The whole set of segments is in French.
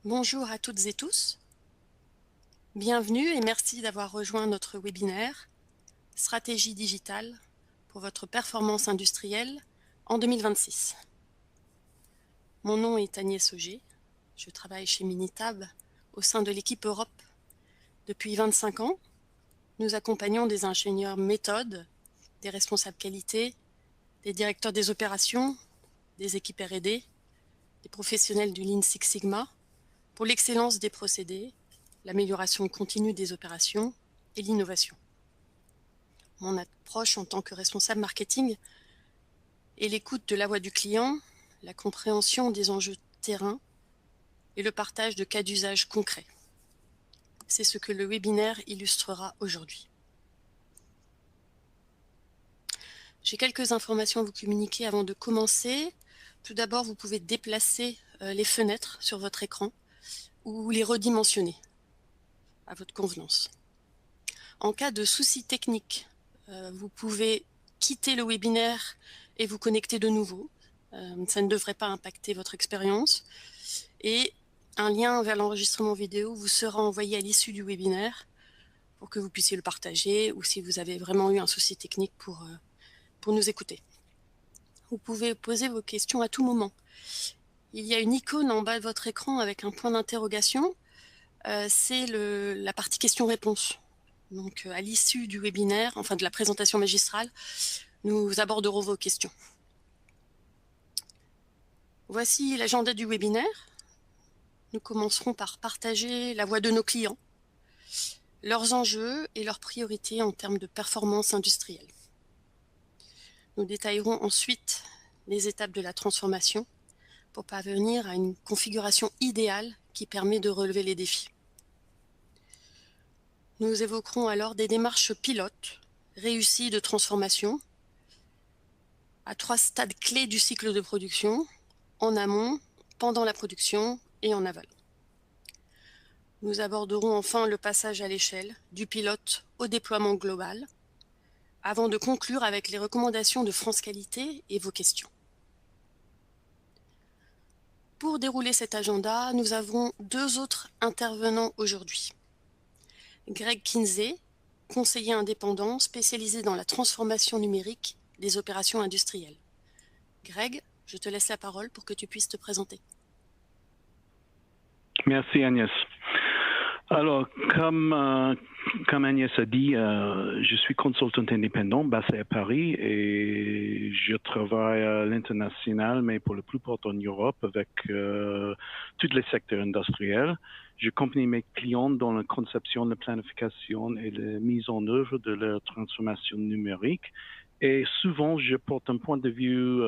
Bonjour à toutes et tous. Bienvenue et merci d'avoir rejoint notre webinaire Stratégie digitale pour votre performance industrielle en 2026. Mon nom est Agnès Auger. Je travaille chez Minitab au sein de l'équipe Europe. Depuis 25 ans, nous accompagnons des ingénieurs méthodes, des responsables qualité, des directeurs des opérations, des équipes R&D, des professionnels du Lean Six Sigma pour l'excellence des procédés, l'amélioration continue des opérations et l'innovation. Mon approche en tant que responsable marketing est l'écoute de la voix du client, la compréhension des enjeux terrain et le partage de cas d'usage concrets. C'est ce que le webinaire illustrera aujourd'hui. J'ai quelques informations à vous communiquer avant de commencer. Tout d'abord, vous pouvez déplacer les fenêtres sur votre écran ou les redimensionner à votre convenance. En cas de soucis techniques, vous pouvez quitter le webinaire et vous connecter de nouveau. Ça ne devrait pas impacter votre expérience. Et un lien vers l'enregistrement vidéo vous sera envoyé à l'issue du webinaire pour que vous puissiez le partager ou si vous avez vraiment eu un souci technique pour nous écouter. Vous pouvez poser vos questions à tout moment. Il y a une icône en bas de votre écran avec un point d'interrogation. C'est la partie questions-réponses. Donc, à l'issue du webinaire, enfin de la présentation magistrale, nous aborderons vos questions. Voici l'agenda du webinaire. Nous commencerons par partager la voix de nos clients, leurs enjeux et leurs priorités en termes de performance industrielle. Nous détaillerons ensuite les étapes de la transformation pour parvenir à une configuration idéale qui permet de relever les défis. Nous évoquerons alors des démarches pilotes réussies de transformation à 3 stades clés du cycle de production, en amont, pendant la production et en aval. Nous aborderons enfin le passage à l'échelle, du pilote au déploiement global, avant de conclure avec les recommandations de France Qualité et vos questions. Pour dérouler cet agenda, nous avons 2 autres intervenants aujourd'hui. Greg Kinsey, conseiller indépendant spécialisé dans la transformation numérique des opérations industrielles. Greg, je te laisse la parole pour que tu puisses te présenter. Merci Agnès. Alors, comme Agnès a dit, je suis consultant indépendant basé à Paris et je travaille à l'international, mais pour la plupart en Europe avec tous les secteurs industriels. J'accompagne mes clients dans la conception, la planification et la mise en œuvre de leur transformation numérique. Et souvent, je porte un point de vue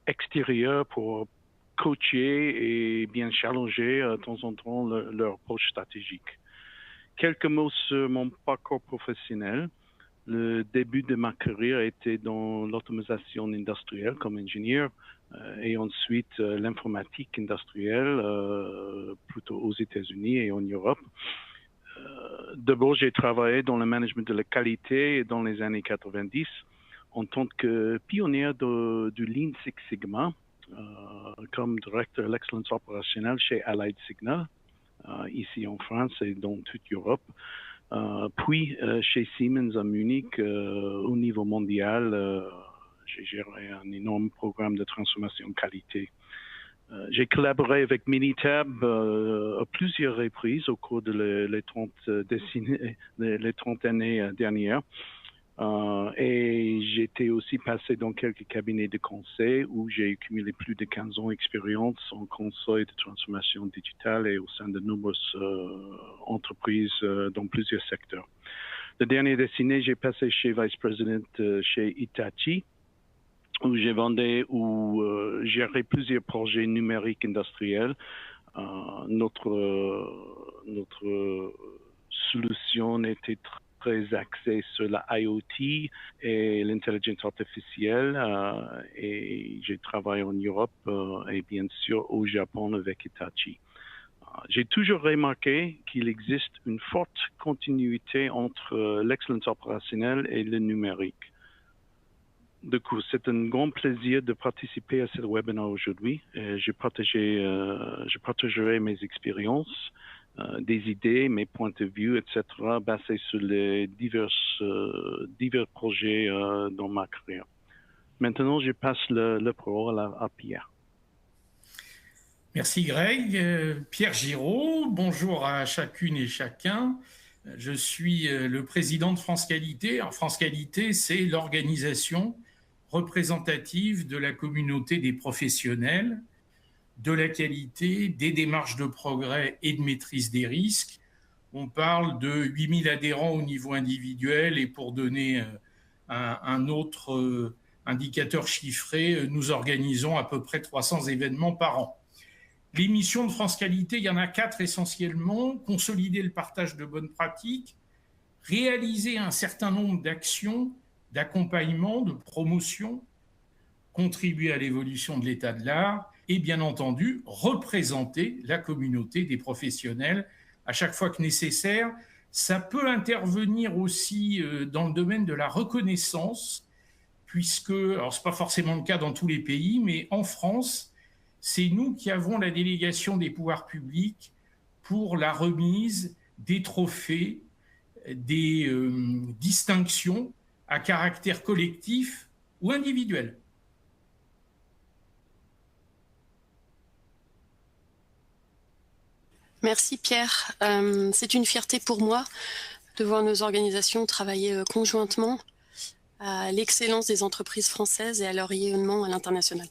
extérieur pour coacher et bien challenger de temps en temps leur approche stratégique. Quelques mots sur mon parcours professionnel. Le début de ma carrière était dans l'automatisation industrielle comme ingénieur et ensuite l'informatique industrielle, plutôt aux États-Unis et en Europe. D'abord, j'ai travaillé dans le management de la qualité dans les années 90 en tant que pionnier du Lean Six Sigma, comme directeur de l'excellence opérationnelle chez Allied Signal, ici en France et dans toute l'Europe. Puis chez Siemens à Munich, au niveau mondial, j'ai géré un énorme programme de transformation qualité. J'ai collaboré avec Minitab à plusieurs reprises au cours de les 30 années dernières. Et j'étais aussi passé dans quelques cabinets de conseil où j'ai accumulé plus de 15 ans d'expérience en conseil de transformation digitale et au sein de nombreuses entreprises dans plusieurs secteurs. La dernière décennie, j'ai passé chez Vice President chez Hitachi, où j'ai vendu ou géré plusieurs projets numériques industriels. Notre solution était très axée sur la IoT et l'intelligence artificielle et j'ai travaillé en Europe et bien sûr au Japon avec Hitachi. J'ai toujours remarqué qu'il existe une forte continuité entre l'excellence opérationnelle et le numérique. Du coup, c'est un grand plaisir de participer à ce webinaire aujourd'hui. Je partagerai mes expériences, des idées, mes points de vue, etc., basés sur les divers projets dans ma carrière. Maintenant, je passe le parole à Pierre. Merci Greg. Pierre Giraud, bonjour à chacune et chacun. Je suis le président de France Qualité. Alors, France Qualité, c'est l'organisation représentative de la communauté des professionnels, de la qualité, des démarches de progrès et de maîtrise des risques. On parle de 8000 adhérents au niveau individuel et pour donner un autre indicateur chiffré, nous organisons à peu près 300 événements par an. Les missions de France Qualité, il y en a 4 essentiellement: consolider le partage de bonnes pratiques, réaliser un certain nombre d'actions, d'accompagnement, de promotion, contribuer à l'évolution de l'état de l'art et bien entendu représenter la communauté des professionnels à chaque fois que nécessaire. Ça peut intervenir aussi dans le domaine de la reconnaissance, puisque, alors c'est pas forcément le cas dans tous les pays, mais en France, c'est nous qui avons la délégation des pouvoirs publics pour la remise des trophées, des distinctions à caractère collectif ou individuel. Merci Pierre. C'est une fierté pour moi de voir nos organisations travailler conjointement à l'excellence des entreprises françaises et à leur rayonnement à l'international.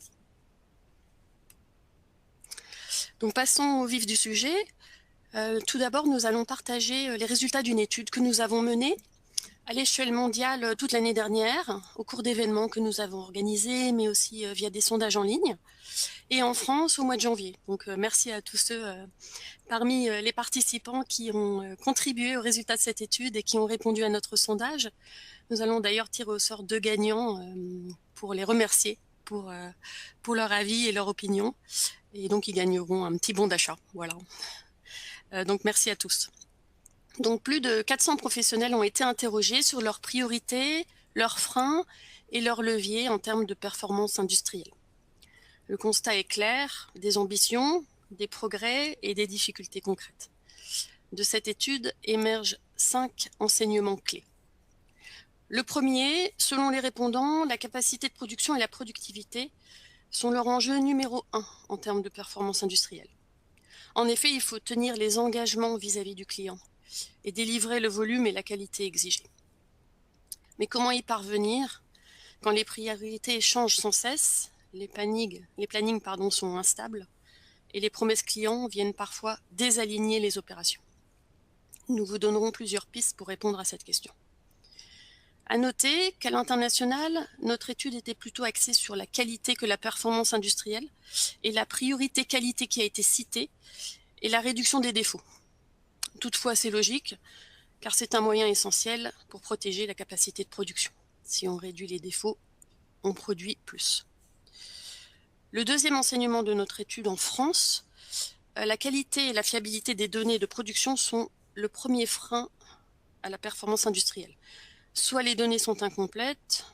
Donc passons au vif du sujet. Tout d'abord, nous allons partager les résultats d'une étude que nous avons menée à l'échelle mondiale toute l'année dernière, au cours d'événements que nous avons organisés, mais aussi via des sondages en ligne, et en France au mois de janvier. Donc merci à tous ceux parmi les participants qui ont contribué aux résultats de cette étude et qui ont répondu à notre sondage. Nous allons d'ailleurs tirer au sort 2 gagnants pour les remercier pour leur avis et leur opinion. Et donc, ils gagneront un petit bon d'achat. Voilà. Donc, merci à tous. Donc, plus de 400 professionnels ont été interrogés sur leurs priorités, leurs freins et leurs leviers en termes de performance industrielle. Le constat est clair, des ambitions, des progrès et des difficultés concrètes. De cette étude émergent 5 enseignements clés. Le premier, selon les répondants, la capacité de production et la productivité sont leur enjeu numéro 1 en termes de performance industrielle. En effet, il faut tenir les engagements vis-à-vis du client et délivrer le volume et la qualité exigés. Mais comment y parvenir quand les priorités changent sans cesse, les plannings sont instables et les promesses clients viennent parfois désaligner les opérations? Nous vous donnerons plusieurs pistes pour répondre à cette question. À noter qu'à l'international, notre étude était plutôt axée sur la qualité que la performance industrielle, et la priorité qualité qui a été citée est la réduction des défauts. Toutefois, c'est logique, car c'est un moyen essentiel pour protéger la capacité de production. Si on réduit les défauts, on produit plus. Le deuxième enseignement de notre étude en France, la qualité et la fiabilité des données de production sont le premier frein à la performance industrielle. Soit les données sont incomplètes,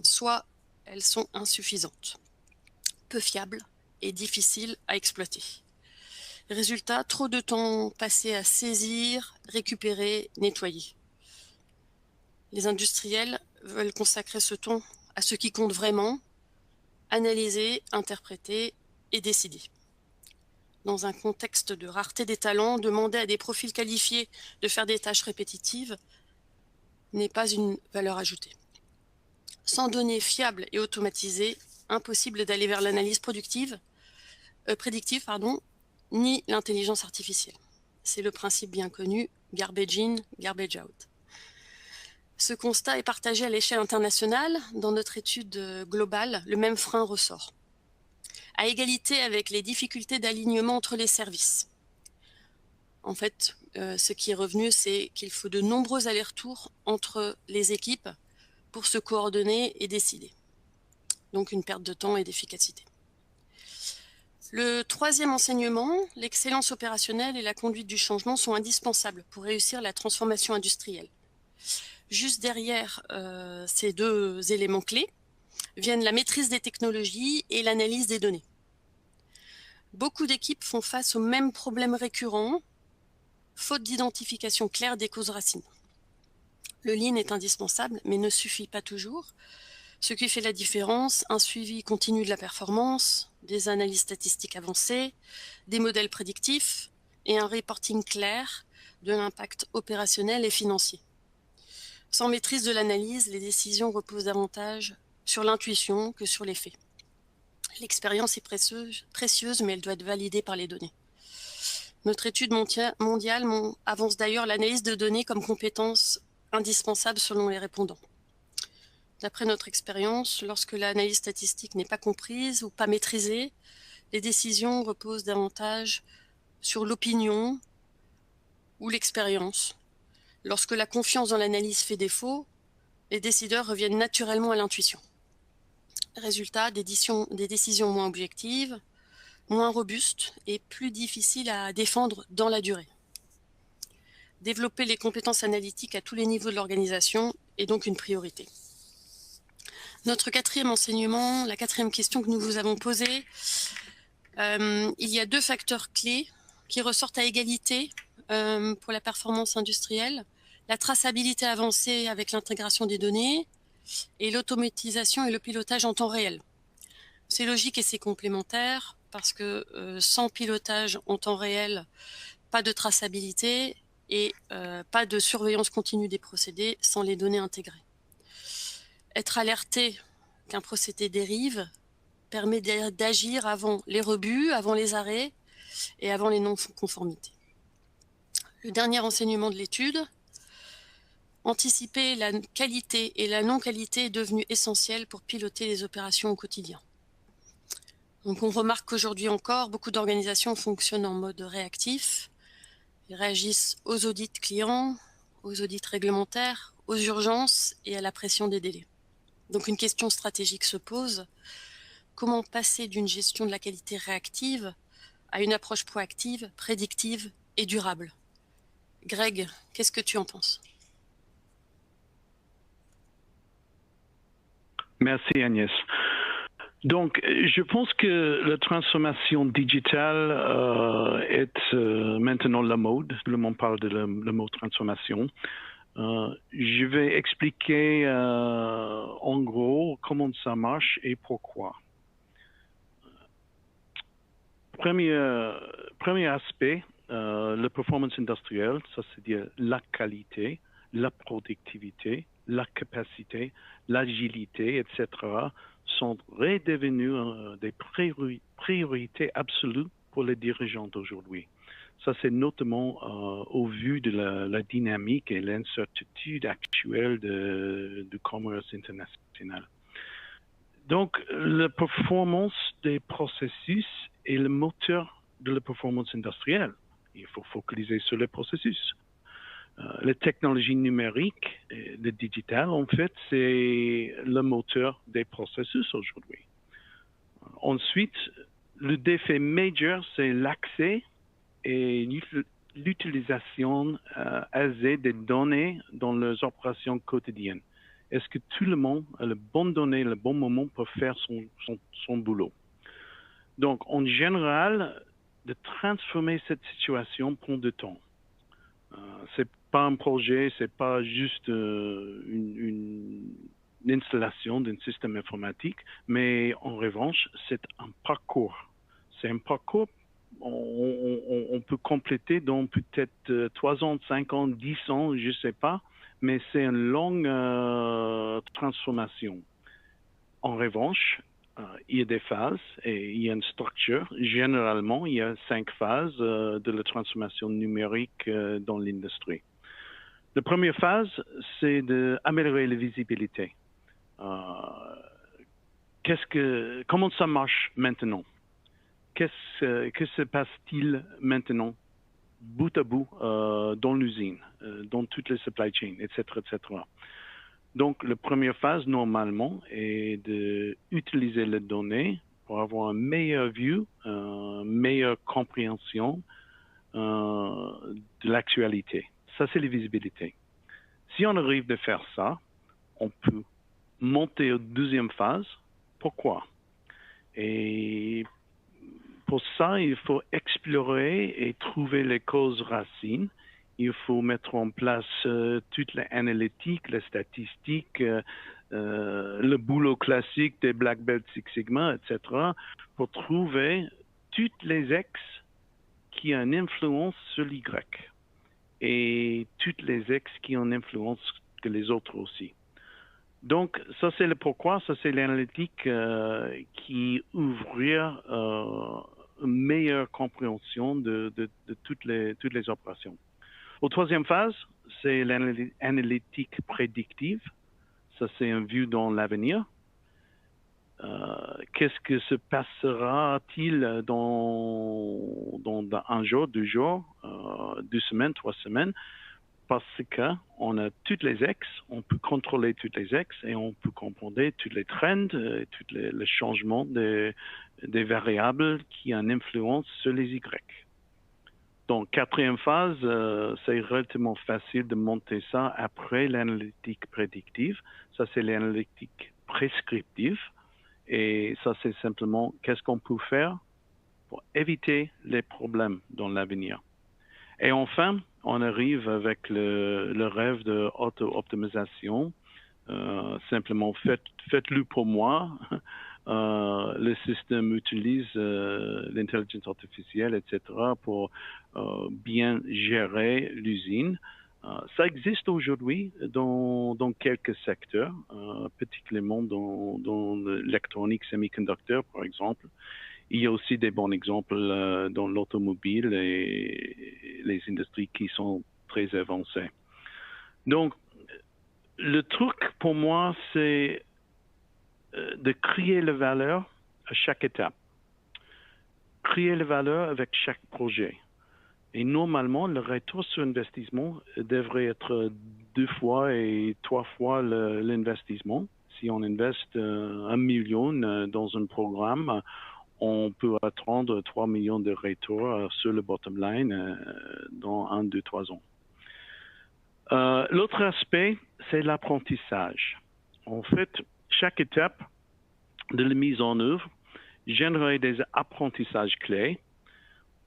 soit elles sont insuffisantes, peu fiables et difficiles à exploiter. Résultat, trop de temps passé à saisir, récupérer, nettoyer. Les industriels veulent consacrer ce temps à ce qui compte vraiment, analyser, interpréter et décider. Dans un contexte de rareté des talents, demander à des profils qualifiés de faire des tâches répétitives n'est pas une valeur ajoutée. Sans données fiables et automatisées, impossible d'aller vers l'analyse prédictive, ni l'intelligence artificielle. C'est le principe bien connu, garbage in, garbage out. Ce constat est partagé à l'échelle internationale. Dans notre étude globale, le même frein ressort. À égalité avec les difficultés d'alignement entre les services. En fait, ce qui est revenu, c'est qu'il faut de nombreux allers-retours entre les équipes pour se coordonner et décider. Donc une perte de temps et d'efficacité. Le troisième enseignement, l'excellence opérationnelle et la conduite du changement sont indispensables pour réussir la transformation industrielle. Juste derrière ces 2 éléments clés, viennent la maîtrise des technologies et l'analyse des données. Beaucoup d'équipes font face aux mêmes problèmes récurrents, faute d'identification claire des causes racines. Le Lean est indispensable, mais ne suffit pas toujours. Ce qui fait la différence, un suivi continu de la performance, des analyses statistiques avancées, des modèles prédictifs et un reporting clair de l'impact opérationnel et financier. Sans maîtrise de l'analyse, les décisions reposent davantage sur l'intuition que sur les faits. L'expérience est précieuse, mais elle doit être validée par les données. Notre étude mondiale avance d'ailleurs l'analyse de données comme compétence indispensable selon les répondants. D'après notre expérience, lorsque l'analyse statistique n'est pas comprise ou pas maîtrisée, les décisions reposent davantage sur l'opinion ou l'expérience. Lorsque la confiance dans l'analyse fait défaut, les décideurs reviennent naturellement à l'intuition. Résultat, des décisions moins objectives, moins robustes et plus difficiles à défendre dans la durée. Développer les compétences analytiques à tous les niveaux de l'organisation est donc une priorité. Notre quatrième enseignement, la quatrième question que nous vous avons posée, il y a 2 facteurs clés qui ressortent à égalité pour la performance industrielle, la traçabilité avancée avec l'intégration des données et l'automatisation et le pilotage en temps réel. C'est logique et c'est complémentaire parce que sans pilotage en temps réel, pas de traçabilité et pas de surveillance continue des procédés sans les données intégrées. Être alerté qu'un procédé dérive permet d'agir avant les rebuts, avant les arrêts et avant les non-conformités. Le dernier enseignement de l'étude, anticiper la qualité et la non-qualité est devenu essentiel pour piloter les opérations au quotidien. Donc on remarque qu'aujourd'hui encore, beaucoup d'organisations fonctionnent en mode réactif, ils réagissent aux audits clients, aux audits réglementaires, aux urgences et à la pression des délais. Donc une question stratégique se pose. Comment passer d'une gestion de la qualité réactive à une approche proactive, prédictive et durable? Greg, qu'est-ce que tu en penses? Merci Agnès. Donc, je pense que la transformation digitale est maintenant la mode. Tout le monde parle de le mot transformation. Je vais expliquer en gros comment ça marche et pourquoi. Premier aspect, la performance industrielle, ça c'est-à-dire la qualité, la productivité, la capacité, l'agilité, etc., sont redevenus des priorités absolues pour les dirigeants d'aujourd'hui. Ça, c'est notamment au vu de la dynamique et l'incertitude actuelle du commerce international. Donc, la performance des processus est le moteur de la performance industrielle. Il faut focaliser sur les processus. Les technologies numériques, le digital, en fait, c'est le moteur des processus aujourd'hui. Ensuite, le défi majeur, c'est l'accès et l'utilisation aisée des données dans leurs opérations quotidiennes. Est-ce que tout le monde a les bonnes données, le bon moment pour faire son boulot? Donc, en général, de transformer cette situation prend du temps. C'est pas un projet, c'est pas juste une installation d'un système informatique, mais en revanche, c'est un parcours. C'est un parcours on peut compléter dans peut-être 3 ans, 5 ans, 10 ans, je sais pas, mais c'est une longue transformation. En revanche, il y a des phases et il y a une structure. Généralement, il y a 5 phases de la transformation numérique dans l'industrie. La première phase, c'est d'améliorer la visibilité. Comment ça marche maintenant? Que se passe-t-il maintenant, bout à bout, dans l'usine, dans toutes les supply chains, etc., etc. Donc, la première phase, normalement, est d'utiliser les données pour avoir une meilleure vue, une meilleure compréhension de l'actualité. Ça, c'est la visibilité. Si on arrive de faire ça, on peut monter aux deuxième phase. Pourquoi? Et pour ça, il faut explorer et trouver les causes racines. Il faut mettre en place toute l'analytique, les statistiques, le boulot classique des Black Belt Six Sigma, etc., pour trouver toutes les X qui ont une influence sur l'Y et toutes les X qui ont une influence que les autres aussi. Donc, ça, c'est le pourquoi, ça, c'est l'analytique qui ouvrir une meilleure compréhension de toutes les opérations. Au troisième phase, c'est l'analytique prédictive. Ça, c'est une vue dans l'avenir. Qu'est-ce que se passera-t-il dans un jour, 2 jours, 2 semaines, 3 semaines? Parce qu'on a toutes les X, on peut contrôler toutes les X et on peut comprendre tous les trends, tous les changements des variables qui ont une influence sur les Y. Donc, quatrième phase, c'est relativement facile de monter ça après l'analytique prédictive. Ça, c'est l'analytique prescriptive. Et ça, c'est simplement qu'est-ce qu'on peut faire pour éviter les problèmes dans l'avenir. Et enfin, on arrive avec le rêve de auto-optimisation. Simplement, faites-le pour moi. Le système utilise l'intelligence artificielle, etc., pour bien gérer l'usine. Ça existe aujourd'hui dans quelques secteurs, particulièrement dans l'électronique semi-conducteur, par exemple. Il y a aussi des bons exemples dans l'automobile et les industries qui sont très avancées. Donc, le truc pour moi, c'est de créer la valeur à chaque étape. Créer la valeur avec chaque projet. Et normalement, le retour sur investissement devrait être 2 fois et 3 fois l'investissement. Si on investe 1 million dans un programme, on peut attendre 3 millions de retours sur le bottom line dans 1, 2, 3 ans. L'autre aspect, c'est l'apprentissage. En fait, chaque étape de la mise en œuvre génère des apprentissages clés.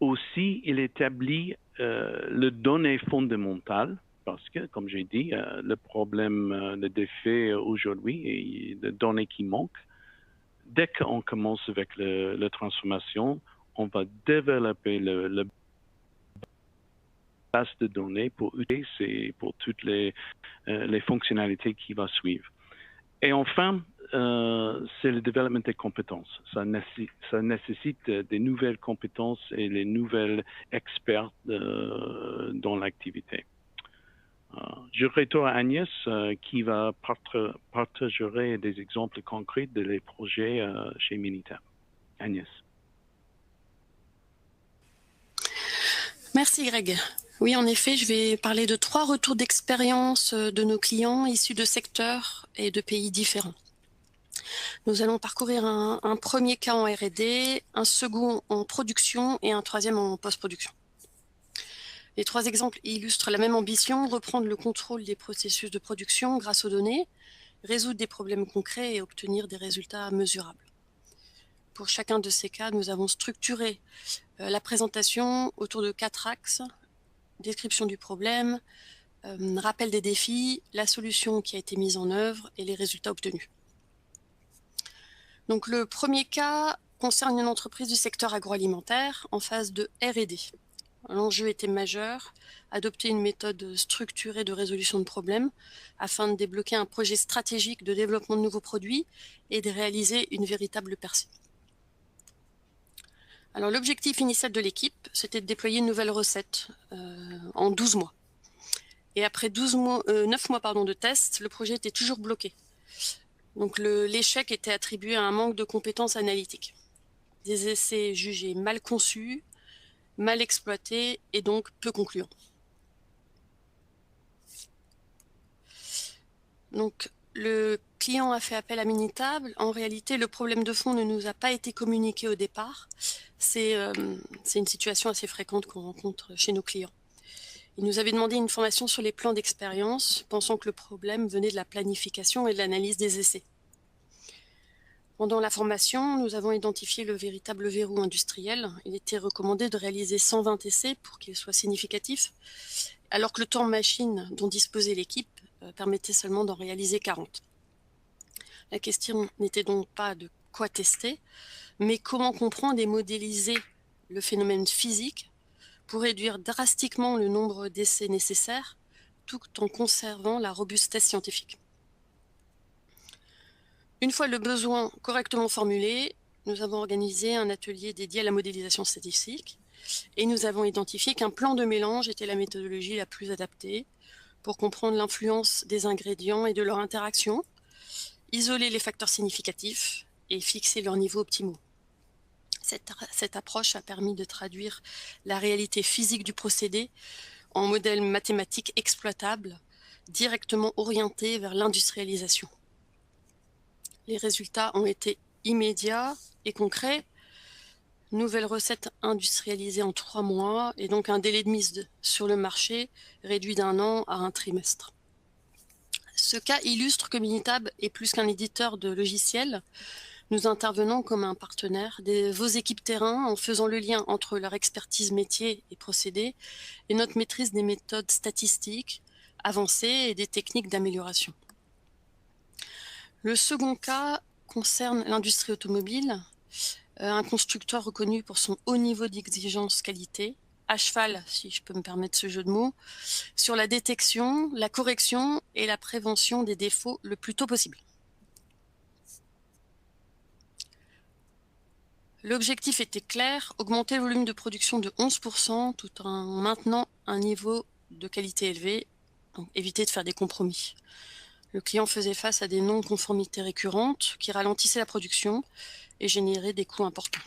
Aussi, il établit le données fondamentales parce que, comme j'ai dit, le problème, le défi aujourd'hui est de données qui manquent. Dès qu'on commence avec la transformation, on va développer le base de données pour utiliser pour toutes les fonctionnalités qui vont suivre. Et enfin, c'est le développement des compétences. Ça nécessite des nouvelles compétences et les nouvelles experts dans l'activité. Je retourne à Agnès qui va partager des exemples concrets de les projets chez Minitab. Agnès. Merci Greg. Oui, en effet, je vais parler de 3 retours d'expérience de nos clients issus de secteurs et de pays différents. Nous allons parcourir un premier cas en R&D, un second en production et un troisième en post-production. Les 3 exemples illustrent la même ambition, reprendre le contrôle des processus de production grâce aux données, résoudre des problèmes concrets et obtenir des résultats mesurables. Pour chacun de ces cas, nous avons structuré la présentation autour de 4 axes: description du problème, rappel des défis, la solution qui a été mise en œuvre et les résultats obtenus. Donc, le premier cas concerne une entreprise du secteur agroalimentaire en phase de R&D. L'enjeu était majeur, adopter une méthode structurée de résolution de problèmes afin de débloquer un projet stratégique de développement de nouveaux produits et de réaliser une véritable percée. Alors, l'objectif initial de l'équipe, c'était de déployer une nouvelle recette en 12 mois. Et après 9 mois de tests, le projet était toujours bloqué. Donc, l'échec était attribué à un manque de compétences analytiques. Des essais jugés mal conçus, mal exploités et donc peu concluants. Donc, le client a fait appel à Minitab. En réalité, le problème de fond ne nous a pas été communiqué au départ. C'est une situation assez fréquente qu'on rencontre chez nos clients. Il nous avait demandé une formation sur les plans d'expérience, pensant que le problème venait de la planification et de l'analyse des essais. Pendant la formation, nous avons identifié le véritable verrou industriel. Il était recommandé de réaliser 120 essais pour qu'il soit significatif, alors que le temps machine dont disposait l'équipe permettait seulement d'en réaliser 40. La question n'était donc pas de quoi tester, mais comment comprendre et modéliser le phénomène physique pour réduire drastiquement le nombre d'essais nécessaires, tout en conservant la robustesse scientifique. Une fois le besoin correctement formulé, nous avons organisé un atelier dédié à la modélisation statistique et nous avons identifié qu'un plan de mélange était la méthodologie la plus adaptée pour comprendre l'influence des ingrédients et de leur interaction, isoler les facteurs significatifs et fixer leurs niveaux optimaux. Cette approche a permis de traduire la réalité physique du procédé en modèles mathématiques exploitables, directement orientés vers l'industrialisation. Les résultats ont été immédiats et concrets. Nouvelle recette industrialisée en 3 mois et donc un délai de mise sur le marché réduit d'1 an à un trimestre. Ce cas illustre que Minitab est plus qu'un éditeur de logiciels. Nous intervenons comme un partenaire de vos équipes terrain en faisant le lien entre leur expertise métier et procédé et notre maîtrise des méthodes statistiques avancées et des techniques d'amélioration. Le second cas concerne l'industrie automobile, un constructeur reconnu pour son haut niveau d'exigence qualité, à cheval, si je peux me permettre ce jeu de mots, sur la détection, la correction et la prévention des défauts le plus tôt possible. L'objectif était clair, augmenter le volume de production de 11% tout en maintenant un niveau de qualité élevé, donc éviter de faire des compromis. Le client faisait face à des non-conformités récurrentes qui ralentissaient la production et généraient des coûts importants.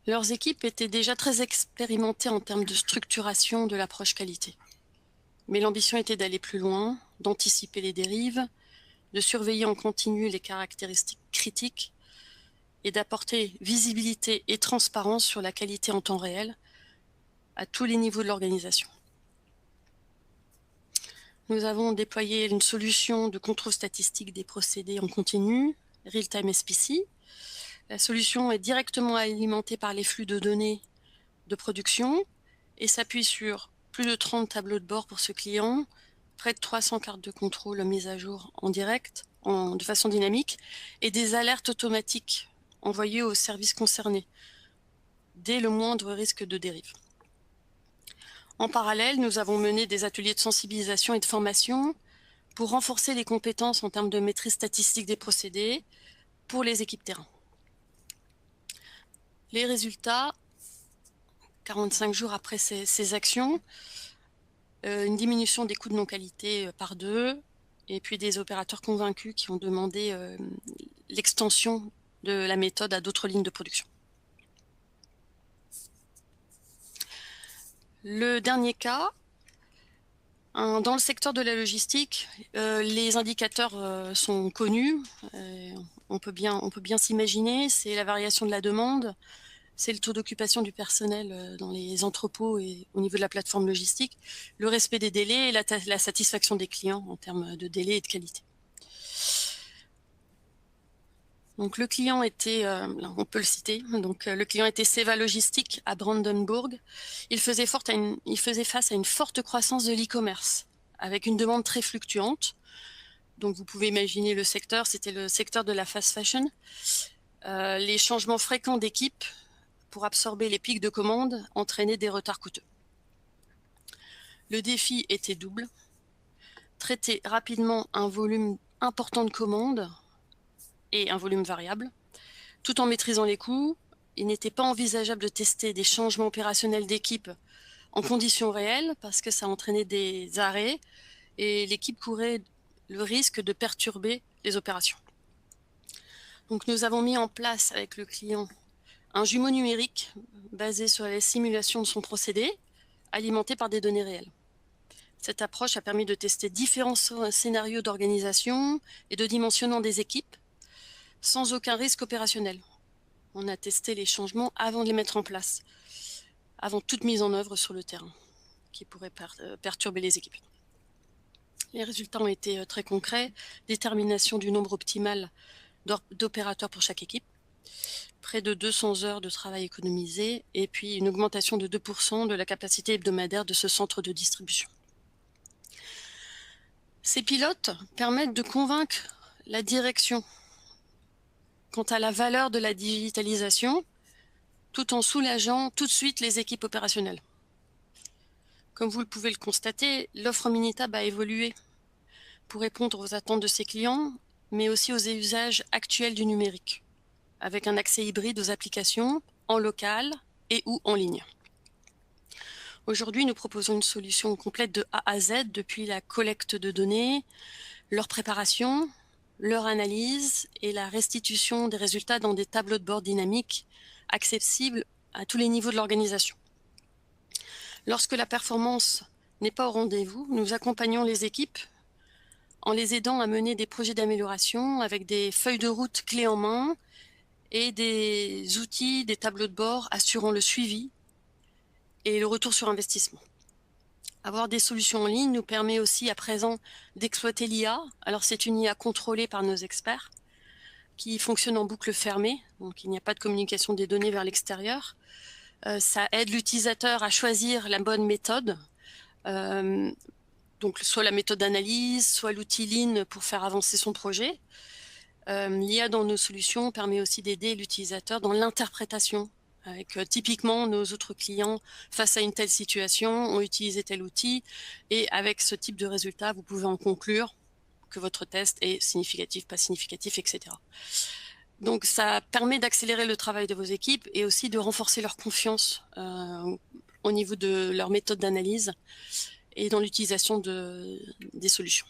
Leurs équipes étaient déjà très expérimentées en termes de structuration de l'approche qualité. Mais l'ambition était d'aller plus loin, d'anticiper les dérives, de surveiller en continu les caractéristiques critiques et d'apporter visibilité et transparence sur la qualité en temps réel à tous les niveaux de l'organisation. Nous avons déployé une solution de contrôle statistique des procédés en continu, Real-Time SPC. La solution est directement alimentée par les flux de données de production et s'appuie sur plus de 30 tableaux de bord pour ce client, près de 300 cartes de contrôle mises à jour en direct, de façon dynamique, et des alertes automatiques envoyées aux services concernés, dès le moindre risque de dérive. En parallèle, nous avons mené des ateliers de sensibilisation et de formation pour renforcer les compétences en termes de maîtrise statistique des procédés pour les équipes terrain. Les résultats, 45 jours après ces actions, une diminution des coûts de non-qualité par 2, et puis des opérateurs convaincus qui ont demandé l'extension de la méthode à d'autres lignes de production. Le dernier cas, dans le secteur de la logistique, les indicateurs sont connus, on peut bien s'imaginer, c'est la variation de la demande, c'est le taux d'occupation du personnel dans les entrepôts et au niveau de la plateforme logistique, le respect des délais et la satisfaction des clients en termes de délai et de qualité. Donc le client était, on peut le citer, donc le client était Seva Logistique à Brandenburg. Il faisait face à une forte croissance de l'e-commerce avec une demande très fluctuante. Donc vous pouvez imaginer le secteur, c'était le secteur de la fast fashion. Les changements fréquents d'équipe pour absorber les pics de commandes entraînaient des retards coûteux. Le défi était double. Traiter rapidement un volume important de commandes et un volume variable, tout en maîtrisant les coûts. Il n'était pas envisageable de tester des changements opérationnels d'équipe en conditions réelles parce que ça entraînait des arrêts et l'équipe courait le risque de perturber les opérations. Donc nous avons mis en place avec le client un jumeau numérique basé sur la simulation de son procédé, alimenté par des données réelles. Cette approche a permis de tester différents scénarios d'organisation et de dimensionnement des équipes, sans aucun risque opérationnel. On a testé les changements avant de les mettre en place, avant toute mise en œuvre sur le terrain, qui pourrait perturber les équipes. Les résultats ont été très concrets. Détermination du nombre optimal d'opérateurs pour chaque équipe, près de 200 heures de travail économisées, et puis une augmentation de 2% de la capacité hebdomadaire de ce centre de distribution. Ces pilotes permettent de convaincre la direction quant à la valeur de la digitalisation, tout en soulageant tout de suite les équipes opérationnelles. Comme vous pouvez le constater, l'offre Minitab a évolué pour répondre aux attentes de ses clients, mais aussi aux usages actuels du numérique, avec un accès hybride aux applications en local et ou en ligne. Aujourd'hui, nous proposons une solution complète de A à Z, depuis la collecte de données, leur préparation, leur analyse et la restitution des résultats dans des tableaux de bord dynamiques accessibles à tous les niveaux de l'organisation. Lorsque la performance n'est pas au rendez-vous, nous accompagnons les équipes en les aidant à mener des projets d'amélioration avec des feuilles de route clés en main et des outils, des tableaux de bord assurant le suivi et le retour sur investissement. Avoir des solutions en ligne nous permet aussi à présent d'exploiter l'IA. Alors c'est une IA contrôlée par nos experts qui fonctionne en boucle fermée, donc il n'y a pas de communication des données vers l'extérieur. Ça aide l'utilisateur à choisir la bonne méthode, donc soit la méthode d'analyse, soit l'outil Lean pour faire avancer son projet. L'IA dans nos solutions permet aussi d'aider l'utilisateur dans l'interprétation. Avec typiquement nos autres clients, face à une telle situation, ont utilisé tel outil, et avec ce type de résultat, vous pouvez en conclure que votre test est significatif, pas significatif, etc. Donc ça permet d'accélérer le travail de vos équipes et aussi de renforcer leur confiance au niveau de leur méthode d'analyse et dans l'utilisation des solutions.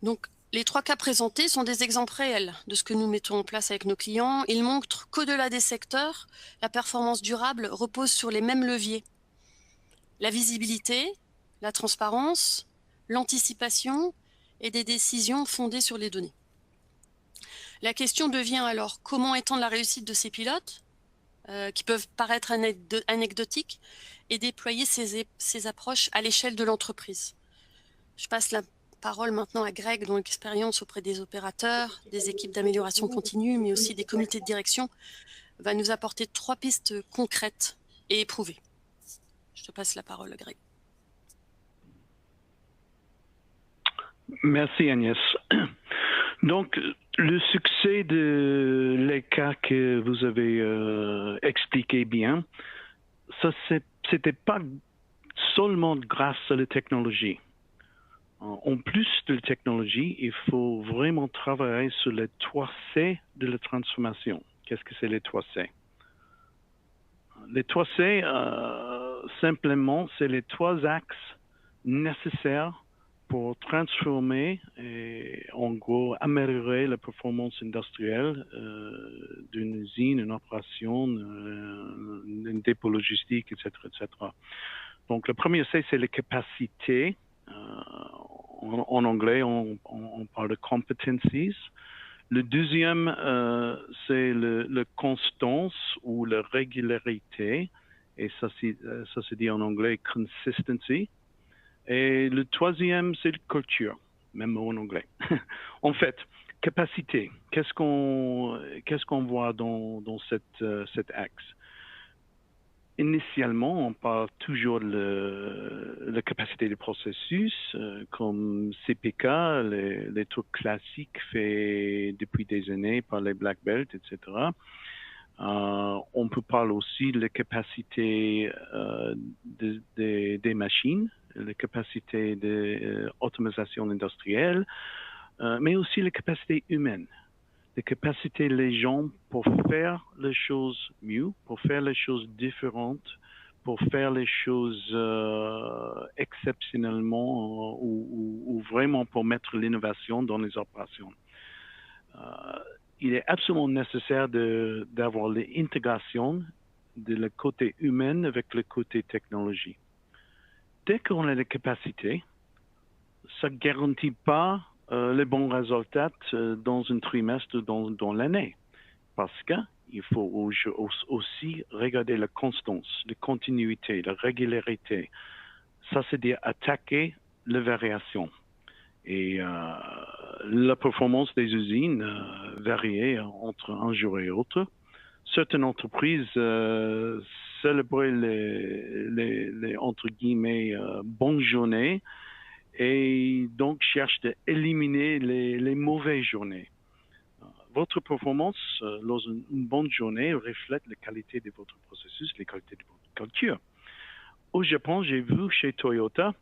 Donc, les 3 cas présentés sont des exemples réels de ce que nous mettons en place avec nos clients. Ils montrent qu'au-delà des secteurs, la performance durable repose sur les mêmes leviers. La visibilité, la transparence, l'anticipation et des décisions fondées sur les données. La question devient alors comment étendre la réussite de ces pilotes, qui peuvent paraître anecdotiques, et déployer ces approches à l'échelle de l'entreprise. Je passe la parole maintenant à Greg, dont l'expérience auprès des opérateurs, des équipes d'amélioration continue, mais aussi des comités de direction, va nous apporter 3 pistes concrètes et éprouvées. Je te passe la parole, Greg. Merci Agnès. Donc, le succès de les cas que vous avez expliqué bien, ça c'était pas seulement grâce à la technologie. En plus de la technologie, il faut vraiment travailler sur les 3 C de la transformation. Qu'est-ce que c'est les 3 C? Les 3 C, simplement, c'est les 3 axes nécessaires pour transformer et en gros améliorer la performance industrielle d'une usine, une opération, une dépôt logistique, etc., etc. Donc, le premier C, c'est les capacités. En anglais, on parle de competencies. Le deuxième, c'est la constance ou la régularité. Et ça se dit en anglais consistency. Et le troisième, c'est la culture, même en anglais. En fait, capacité, qu'est-ce qu'on voit dans cet axe? Initialement, on parle toujours de la capacité du processus, comme CPK, les trucs classiques faits depuis des années par les Black Belt, etc. On peut parler aussi de la capacité des machines, la capacité d'automatisation industrielle, mais aussi la capacité humaine. La capacité des gens pour faire les choses mieux, pour faire les choses différentes, pour faire les choses exceptionnellement ou vraiment pour mettre l'innovation dans les opérations. Il est absolument nécessaire d'avoir l'intégration de le côté humain avec le côté technologie. Dès qu'on a les capacités, ça ne garantit pas les bons résultats dans un trimestre, dans l'année. parce qu'il faut aussi regarder la constance, la continuité, la régularité. Ça, c'est dire attaquer les variations. Et la performance des usines variait entre un jour et l'autre. Certaines entreprises célébraient les entre guillemets bonnes journées et donc cherchent à éliminer les mauvaises journées. Votre performance dans une bonne journée reflète la qualité de votre processus, la qualité de votre culture. Au Japon, j'ai vu chez Toyota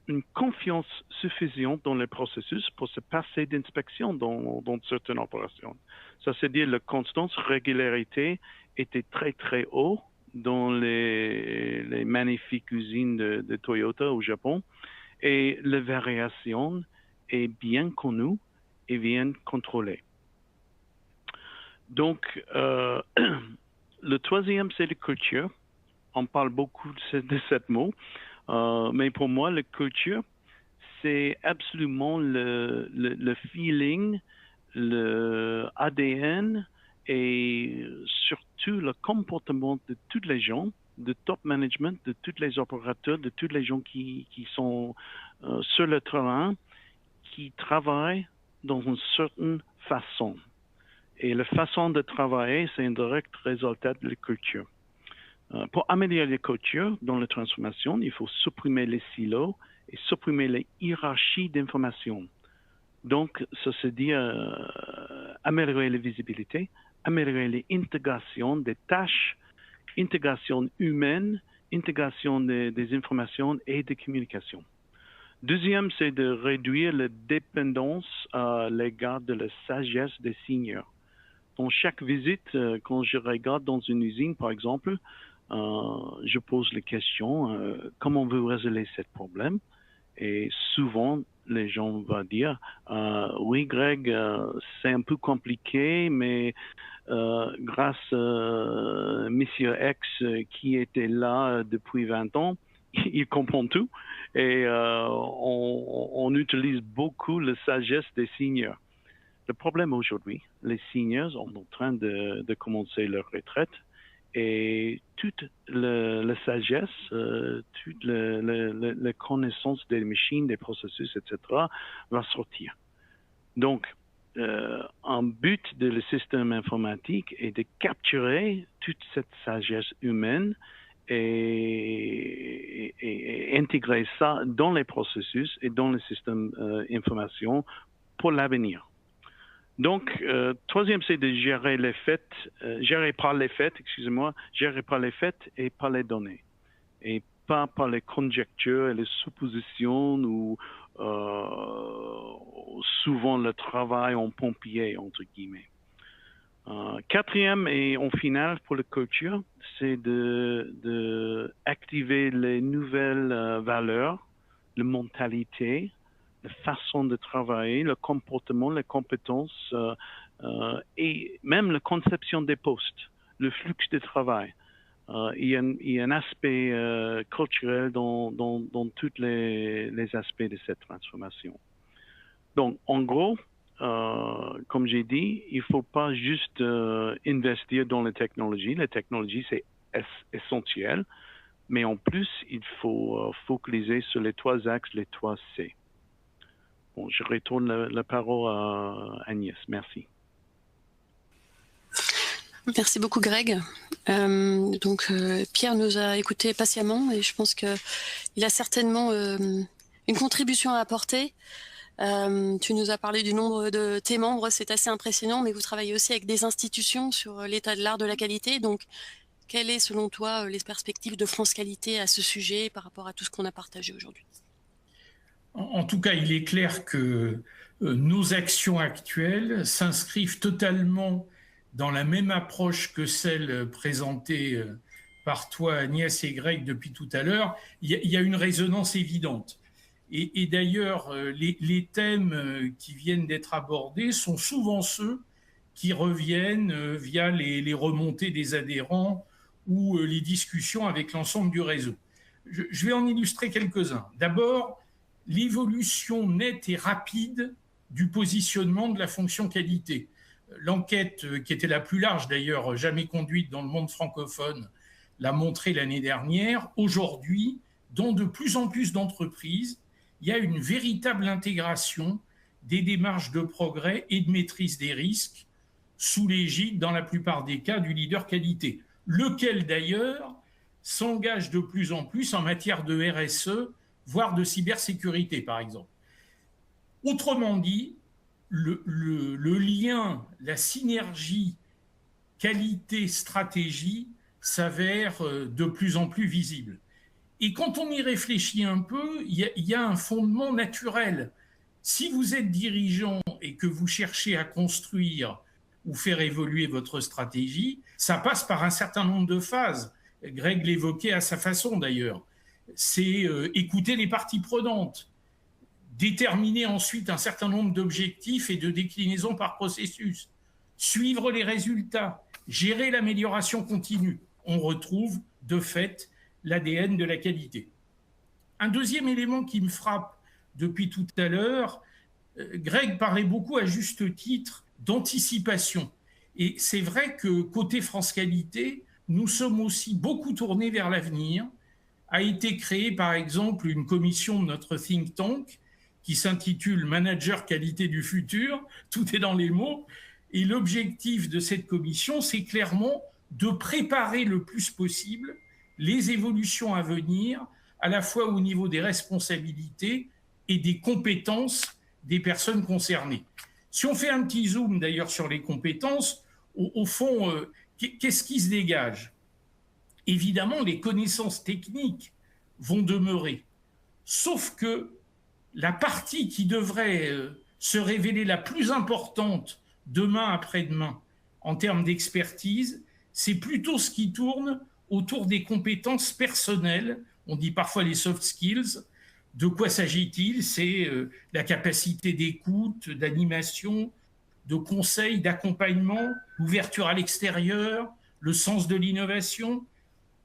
une confiance suffisante dans les processus pour se passer d'inspection dans certaines opérations. Ça, c'est dire la constance, régularité était très, très haut dans les magnifiques usines de Toyota au Japon. Et la variation est bien connue et bien contrôlée. Donc, le troisième, c'est la culture. On parle beaucoup de ce mot. Mais pour moi, la culture, c'est absolument le feeling, le ADN et surtout le comportement de tous les gens, de top management, de tous les opérateurs, de tous les gens qui sont sur le terrain, qui travaillent dans une certaine façon. Et la façon de travailler, c'est un direct résultat de la culture. Pour améliorer la culture dans la transformation, il faut supprimer les silos et supprimer les hiérarchies d'information. Donc, ça se dit améliorer la visibilité, améliorer l'intégration des tâches, intégration humaine, intégration des informations et des communications. Deuxième, c'est de réduire la dépendance à l'égard de la sagesse des seniors. Dans chaque visite, quand je regarde dans une usine, par exemple, je pose les questions, comment vous résolvez ce problème? Et souvent, les gens vont dire, oui, Greg, c'est un peu compliqué, mais grâce à Monsieur X qui était là depuis 20 ans, il comprend tout. Et on utilise beaucoup la sagesse des seniors. Le problème aujourd'hui, les seniors sont en train de commencer leur retraite et toute la sagesse, toute la connaissance des machines, des processus, etc., va sortir. Donc, un but de le système informatique est de capturer toute cette sagesse humaine et intégrer ça dans les processus et dans le système information pour l'avenir. Donc, troisième, c'est de gérer les faits, gérer par les faits et par les données, et pas par les conjectures et les suppositions ou souvent le travail en pompier, entre guillemets. Quatrième et en finale pour la culture, c'est de activer les nouvelles valeurs, la mentalité, la façon de travailler, le comportement, les compétences et même la conception des postes, le flux de travail. Il y a un aspect culturel dans tous les aspects de cette transformation. Donc, en gros, comme j'ai dit, il ne faut pas juste investir dans les technologies. Les technologies, c'est essentiel. Mais en plus, il faut focaliser sur les 3 axes, les 3 C. Bon, je retourne la parole à Agnès. Merci. Merci beaucoup, Greg. Pierre nous a écoutés patiemment et je pense qu'il a certainement une contribution à apporter. Tu nous as parlé du nombre de tes membres, c'est assez impressionnant, mais vous travaillez aussi avec des institutions sur l'état de l'art de la qualité. Donc, quelles sont, selon toi, les perspectives de France Qualité à ce sujet par rapport à tout ce qu'on a partagé aujourd'hui? En tout cas, il est clair que nos actions actuelles s'inscrivent totalement dans la même approche que celle présentée par toi, Agnès et Greg, depuis tout à l'heure. Il y a une résonance évidente. Et d'ailleurs, les thèmes qui viennent d'être abordés sont souvent ceux qui reviennent via les remontées des adhérents ou les discussions avec l'ensemble du réseau. Je vais en illustrer quelques-uns. D'abord, l'évolution nette et rapide du positionnement de la fonction qualité. L'enquête, qui était la plus large d'ailleurs jamais conduite dans le monde francophone, l'a montré l'année dernière. Aujourd'hui, dans de plus en plus d'entreprises, il y a une véritable intégration des démarches de progrès et de maîtrise des risques sous l'égide, dans la plupart des cas, du leader qualité, lequel d'ailleurs s'engage de plus en plus en matière de RSE, voire de cybersécurité, par exemple. Autrement dit, le lien, la synergie qualité-stratégie s'avère de plus en plus visible. Et quand on y réfléchit un peu, il y a un fondement naturel. Si vous êtes dirigeant et que vous cherchez à construire ou faire évoluer votre stratégie, ça passe par un certain nombre de phases. Greg l'évoquait à sa façon d'ailleurs. C'est écouter les parties prenantes, déterminer ensuite un certain nombre d'objectifs et de déclinaisons par processus, suivre les résultats, gérer l'amélioration continue. On retrouve de fait l'ADN de la qualité. Un deuxième élément qui me frappe depuis tout à l'heure, Greg parlait beaucoup à juste titre d'anticipation. Et c'est vrai que côté France Qualité, nous sommes aussi beaucoup tournés vers l'avenir. A été créée par exemple une commission de notre think tank qui s'intitule Manager Qualité du futur, tout est dans les mots, et l'objectif de cette commission, c'est clairement de préparer le plus possible les évolutions à venir, à la fois au niveau des responsabilités et des compétences des personnes concernées. Si on fait un petit zoom d'ailleurs sur les compétences, au fond, qu'est-ce qui se dégage? Évidemment, les connaissances techniques vont demeurer, sauf que la partie qui devrait se révéler la plus importante demain après-demain en termes d'expertise, c'est plutôt ce qui tourne autour des compétences personnelles, on dit parfois les soft skills. De quoi s'agit-il? C'est la capacité d'écoute, d'animation, de conseil, d'accompagnement, l'ouverture à l'extérieur, le sens de l'innovation.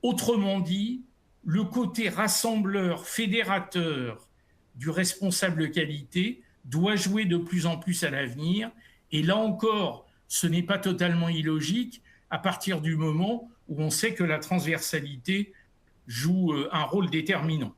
Autrement dit, le côté rassembleur, fédérateur du responsable qualité doit jouer de plus en plus à l'avenir. Et là encore, ce n'est pas totalement illogique à partir du moment où on sait que la transversalité joue un rôle déterminant.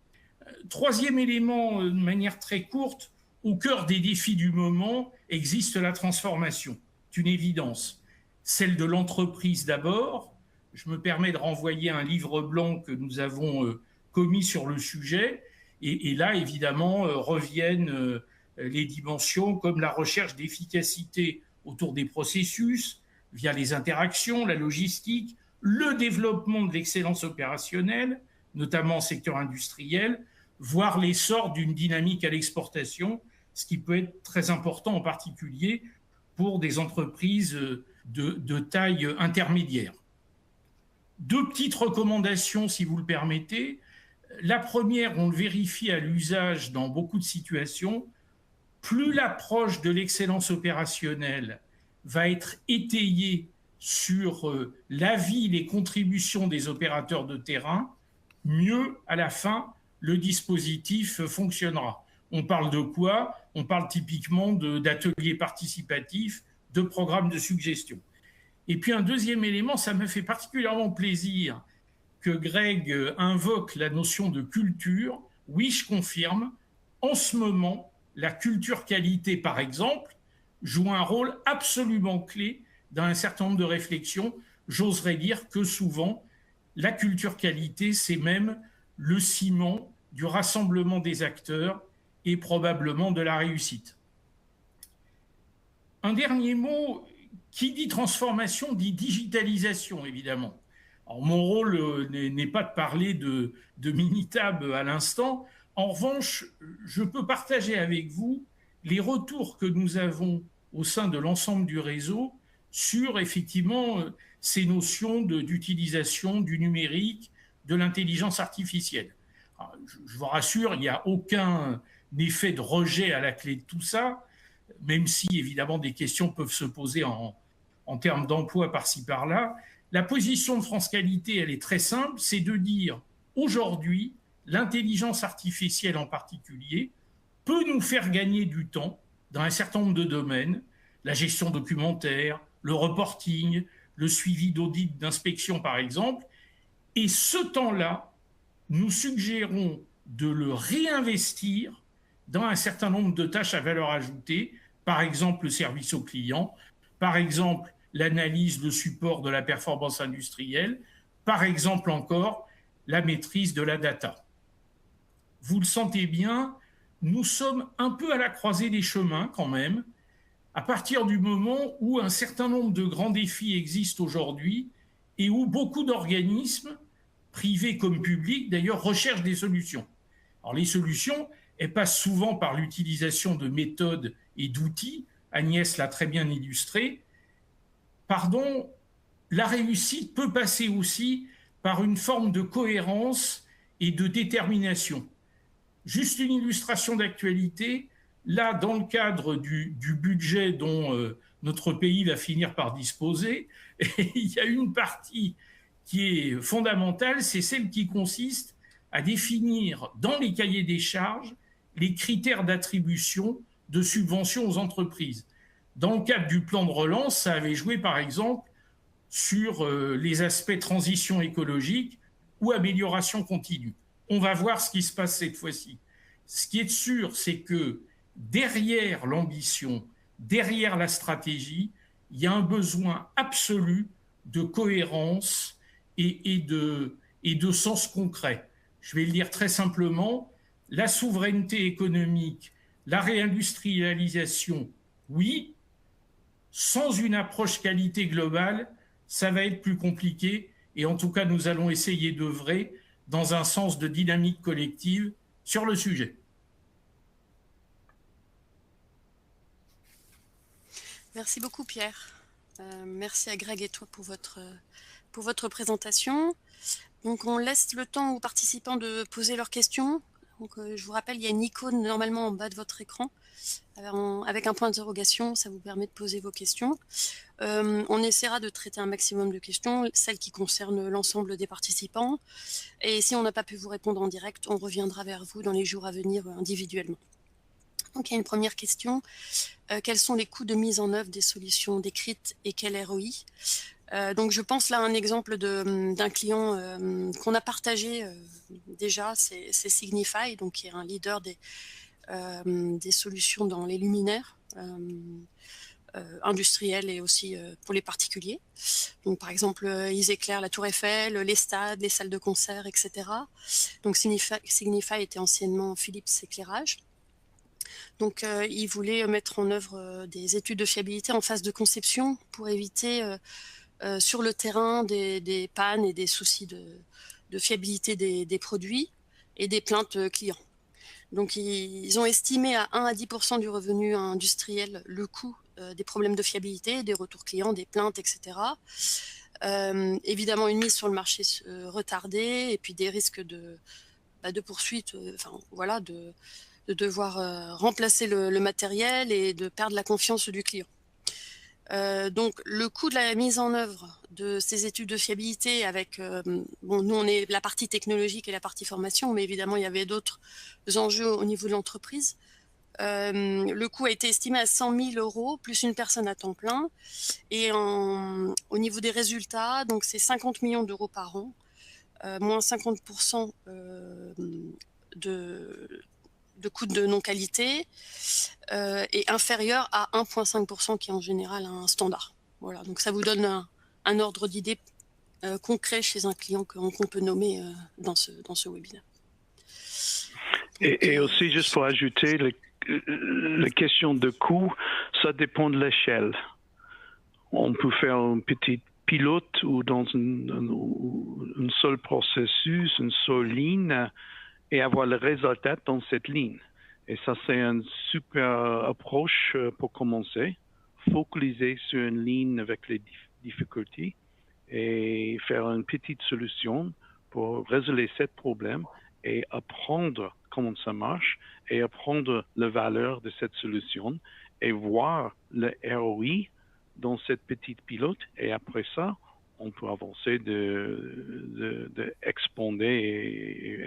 Troisième élément, de manière très courte, au cœur des défis du moment existe la transformation. C'est une évidence. Celle de l'entreprise d'abord. Je me permets de renvoyer un livre blanc que nous avons commis sur le sujet. Et là, évidemment, reviennent les dimensions comme la recherche d'efficacité autour des processus, via les interactions, la logistique, le développement de l'excellence opérationnelle, notamment en secteur industriel, voire l'essor d'une dynamique à l'exportation, ce qui peut être très important en particulier pour des entreprises de taille intermédiaire. Deux petites recommandations, si vous le permettez. La première, on le vérifie à l'usage dans beaucoup de situations, plus l'approche de l'excellence opérationnelle va être étayée sur l'avis, les contributions des opérateurs de terrain, mieux, à la fin, le dispositif fonctionnera. On parle de quoi? On parle typiquement d'ateliers participatifs, de programmes de suggestion. Et puis un deuxième élément, ça me fait particulièrement plaisir que Greg invoque la notion de culture. Oui, je confirme, en ce moment, la culture qualité, par exemple, joue un rôle absolument clé dans un certain nombre de réflexions. J'oserais dire que souvent, la culture qualité, c'est même le ciment du rassemblement des acteurs et probablement de la réussite. Un dernier mot, qui dit transformation dit digitalisation, évidemment. Alors, mon rôle n'est pas de parler de Minitab à l'instant. En revanche, je peux partager avec vous les retours que nous avons au sein de l'ensemble du réseau sur effectivement ces notions d'utilisation du numérique, de l'intelligence artificielle. Alors, je vous rassure, il n'y a aucun effet de rejet à la clé de tout ça, même si évidemment des questions peuvent se poser en termes d'emploi par-ci par-là. La position de France Qualité, elle est très simple, c'est de dire aujourd'hui, l'intelligence artificielle en particulier peut nous faire gagner du temps dans un certain nombre de domaines. la gestion documentaire, le reporting, le suivi d'audit d'inspection par exemple. Et ce temps-là, nous suggérons de le réinvestir dans un certain nombre de tâches à valeur ajoutée, par exemple le service au client, par exemple l'analyse, le support de la performance industrielle, par exemple encore la maîtrise de la data. Vous le sentez bien, nous sommes un peu à la croisée des chemins quand même, à partir du moment où un certain nombre de grands défis existent aujourd'hui et où beaucoup d'organismes, privés comme publics d'ailleurs, recherchent des solutions. Alors les solutions, elles passent souvent par l'utilisation de méthodes et d'outils, Agnès l'a très bien illustré. Pardon, la réussite peut passer aussi par une forme de cohérence et de détermination. Juste une illustration d'actualité, là, dans le cadre du budget dont notre pays va finir par disposer, il y a une partie qui est fondamentale, c'est celle qui consiste à définir dans les cahiers des charges les critères d'attribution de subventions aux entreprises. Dans le cadre du plan de relance, ça avait joué par exemple sur les aspects transition écologique ou amélioration continue. On va voir ce qui se passe cette fois-ci. Ce qui est sûr, c'est que derrière l'ambition, derrière la stratégie, il y a un besoin absolu de cohérence et de sens concret. Je vais le dire très simplement, la souveraineté économique, la réindustrialisation, oui, sans une approche qualité globale, ça va être plus compliqué et en tout cas, nous allons essayer d'œuvrer dans un sens de dynamique collective sur le sujet. Merci beaucoup Pierre. Merci à Greg et toi pour votre présentation. Donc on laisse le temps aux participants de poser leurs questions. Donc, je vous rappelle, il y a une icône normalement en bas de votre écran avec un point d'interrogation, ça vous permet de poser vos questions. On essaiera de traiter un maximum de questions, celles qui concernent l'ensemble des participants. Et si on n'a pas pu vous répondre en direct, on reviendra vers vous dans les jours à venir individuellement. Donc il y a une première question. Quels sont les coûts de mise en œuvre des solutions décrites et quel ROI? Donc je pense là à un exemple d'un client qu'on a partagé déjà, c'est Signify, donc qui est un leader des solutions dans les luminaires industriels et aussi pour les particuliers. Donc par exemple, ils éclairent la Tour Eiffel, les stades, les salles de concert, etc. Donc Signify était anciennement Philips Éclairage. Donc ils voulaient mettre en œuvre des études de fiabilité en phase de conception pour éviter sur le terrain des pannes et des soucis de fiabilité des produits et des plaintes clients. Donc, ils ont estimé à 1 à 10% du revenu industriel le coût des problèmes de fiabilité, des retours clients, des plaintes, etc. Évidemment, une mise sur le marché retardée et puis des risques de poursuite, voilà, de devoir remplacer le matériel et de perdre la confiance du client. Donc, le coût de la mise en œuvre de ces études de fiabilité avec, nous on est la partie technologique et la partie formation, mais évidemment il y avait d'autres enjeux au niveau de l'entreprise. Le coût a été estimé à 100 000 € plus une personne à temps plein. Et au niveau des résultats, donc c'est 50 millions d'euros par an, moins 50% de coûts de non-qualité et inférieur à 1,5% qui est en général un standard. Voilà, donc ça vous donne un ordre d'idée concret chez un client qu'on peut nommer dans ce webinaire. Donc, et aussi, juste pour ajouter, la question de coût, ça dépend de l'échelle. On peut faire un petit pilote ou dans un seul processus, une seule ligne, et avoir le résultat dans cette ligne. Et ça, c'est une super approche pour commencer. Focaliser sur une ligne avec les difficultés et faire une petite solution pour résoudre ce problème et apprendre comment ça marche et apprendre la valeur de cette solution et voir le ROI dans cette petite pilote. Et après ça, on peut avancer d'expander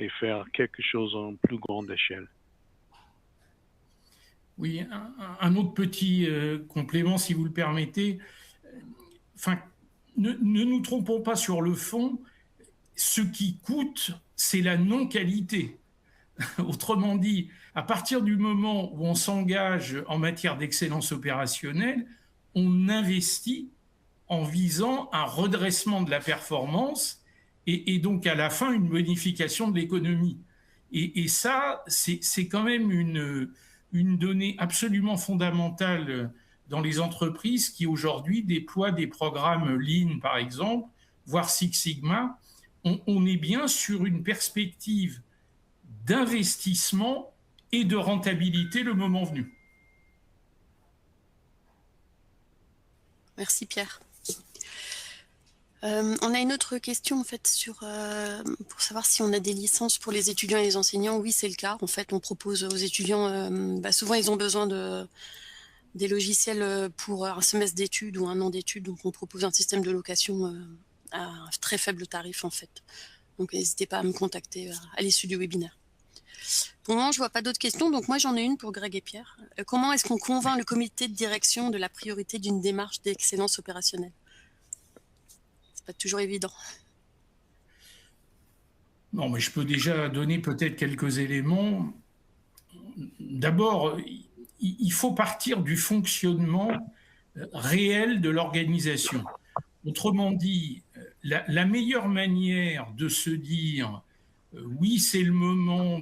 et faire quelque chose en plus grande échelle. Oui, un autre petit complément, si vous le permettez. Enfin, ne nous trompons pas sur le fond. Ce qui coûte, c'est la non-qualité. Autrement dit, à partir du moment où on s'engage en matière d'excellence opérationnelle, on investit en visant un redressement de la performance et donc à la fin une bonification de l'économie. Et ça, c'est quand même une donnée absolument fondamentale dans les entreprises qui aujourd'hui déploient des programmes Lean, par exemple, voire Six Sigma. On est bien sur une perspective d'investissement et de rentabilité le moment venu. Merci Pierre. On a une autre question en fait pour savoir si on a des licences pour les étudiants et les enseignants. Oui, c'est le cas. En fait, on propose aux étudiants, souvent ils ont besoin des logiciels pour un semestre d'études ou un an d'études. Donc on propose un système de location à un très faible tarif en fait. Donc n'hésitez pas à me contacter à l'issue du webinaire. Pour le moment, je ne vois pas d'autres questions, donc moi j'en ai une pour Greg et Pierre. Comment est-ce qu'on convainc le comité de direction de la priorité d'une démarche d'excellence opérationnelle? C'est pas toujours évident. Non, mais je peux déjà donner peut-être quelques éléments. D'abord, il faut partir du fonctionnement réel de l'organisation. Autrement dit, la meilleure manière de se dire oui, c'est le moment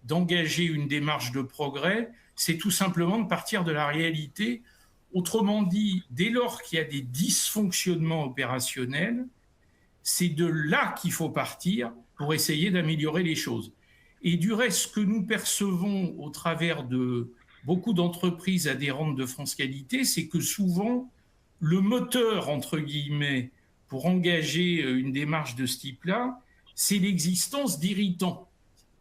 d'engager une démarche de progrès, c'est tout simplement de partir de la réalité. Autrement dit, dès lors qu'il y a des dysfonctionnements opérationnels, c'est de là qu'il faut partir pour essayer d'améliorer les choses. Et du reste, ce que nous percevons au travers de beaucoup d'entreprises adhérentes de France Qualité, c'est que souvent, le moteur, entre guillemets, pour engager une démarche de ce type-là, c'est l'existence d'irritants.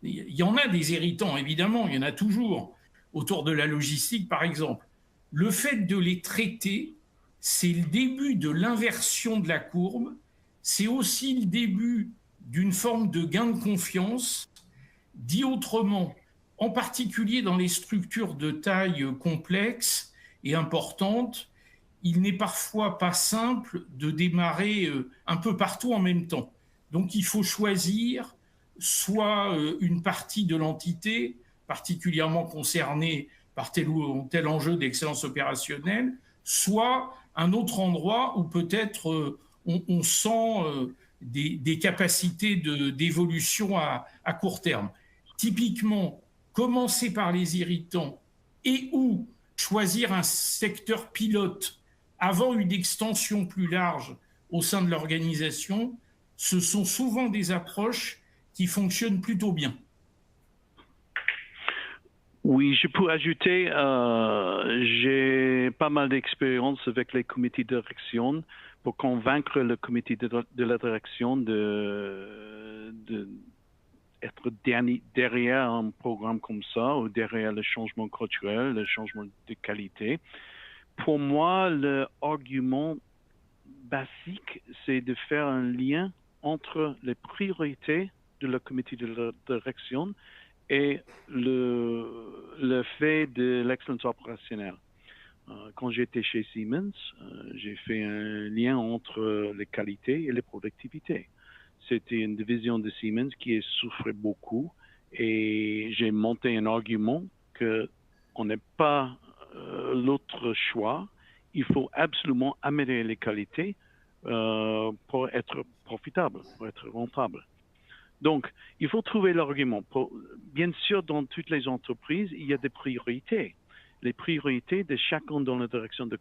Il y en a des irritants, évidemment, il y en a toujours, autour de la logistique, par exemple. Le fait de les traiter, c'est le début de l'inversion de la courbe, c'est aussi le début d'une forme de gain de confiance. Dit autrement, en particulier dans les structures de taille complexe et importante, il n'est parfois pas simple de démarrer un peu partout en même temps. Donc il faut choisir soit une partie de l'entité particulièrement concernée par tel ou tel enjeu d'excellence opérationnelle, soit un autre endroit où peut-être on sent des capacités d'évolution à court terme. Typiquement, commencer par les irritants et ou choisir un secteur pilote avant une extension plus large au sein de l'organisation, ce sont souvent des approches qui fonctionnent plutôt bien. Oui, je peux ajouter, j'ai pas mal d'expérience avec les comités de direction pour convaincre le comité de la direction être derrière un programme comme ça ou derrière le changement culturel, le changement de qualité. Pour moi, l'argument basique, c'est de faire un lien entre les priorités de le comité de la direction et le fait de l'excellence opérationnelle. Quand j'étais chez Siemens, j'ai fait un lien entre les qualités et les productivités. C'était une division de Siemens qui souffrait beaucoup et j'ai monté un argument qu'on n'est pas l'autre choix. Il faut absolument améliorer les qualités pour être profitable, pour être rentable. Donc, il faut trouver l'argument. Bien sûr, dans toutes les entreprises, il y a des priorités. Les priorités de chacun dans la direction de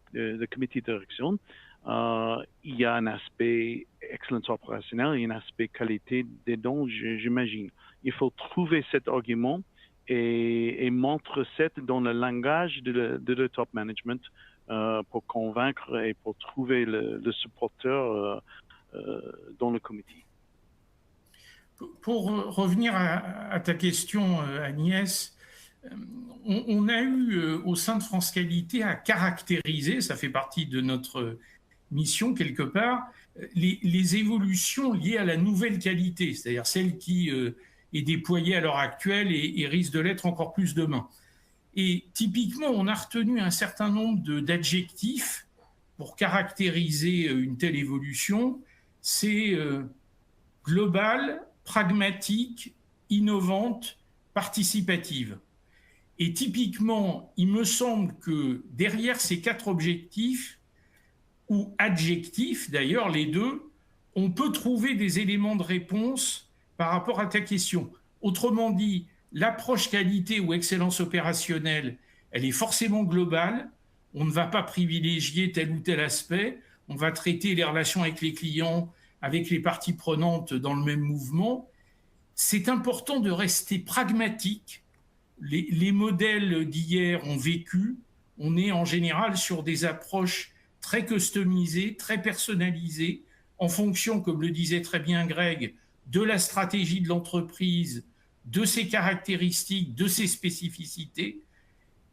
comité de direction, il y a un aspect excellence opérationnelle et un aspect qualité des dons, j'imagine. Il faut trouver cet argument et montrer ça dans le langage de le top management pour convaincre et pour trouver le supporter dans le comité. Pour revenir à ta question, Agnès, on a eu au sein de France Qualité à caractériser, ça fait partie de notre mission quelque part, les évolutions liées à la nouvelle qualité, c'est-à-dire celle qui est déployée à l'heure actuelle et risque de l'être encore plus demain. Et typiquement, on a retenu un certain nombre d'adjectifs pour caractériser une telle évolution. C'est globale, pragmatique, innovante, participative. Et typiquement, il me semble que derrière ces 4 objectifs, ou adjectifs d'ailleurs, les deux, on peut trouver des éléments de réponse par rapport à ta question. Autrement dit, l'approche qualité ou excellence opérationnelle, elle est forcément globale. On ne va pas privilégier tel ou tel aspect. On va traiter les relations avec les clients, avec les parties prenantes dans le même mouvement. C'est important de rester pragmatique. Les modèles d'hier ont vécu. On est en général sur des approches très customisées, très personnalisées, en fonction, comme le disait très bien Greg, de la stratégie de l'entreprise, de ses caractéristiques, de ses spécificités.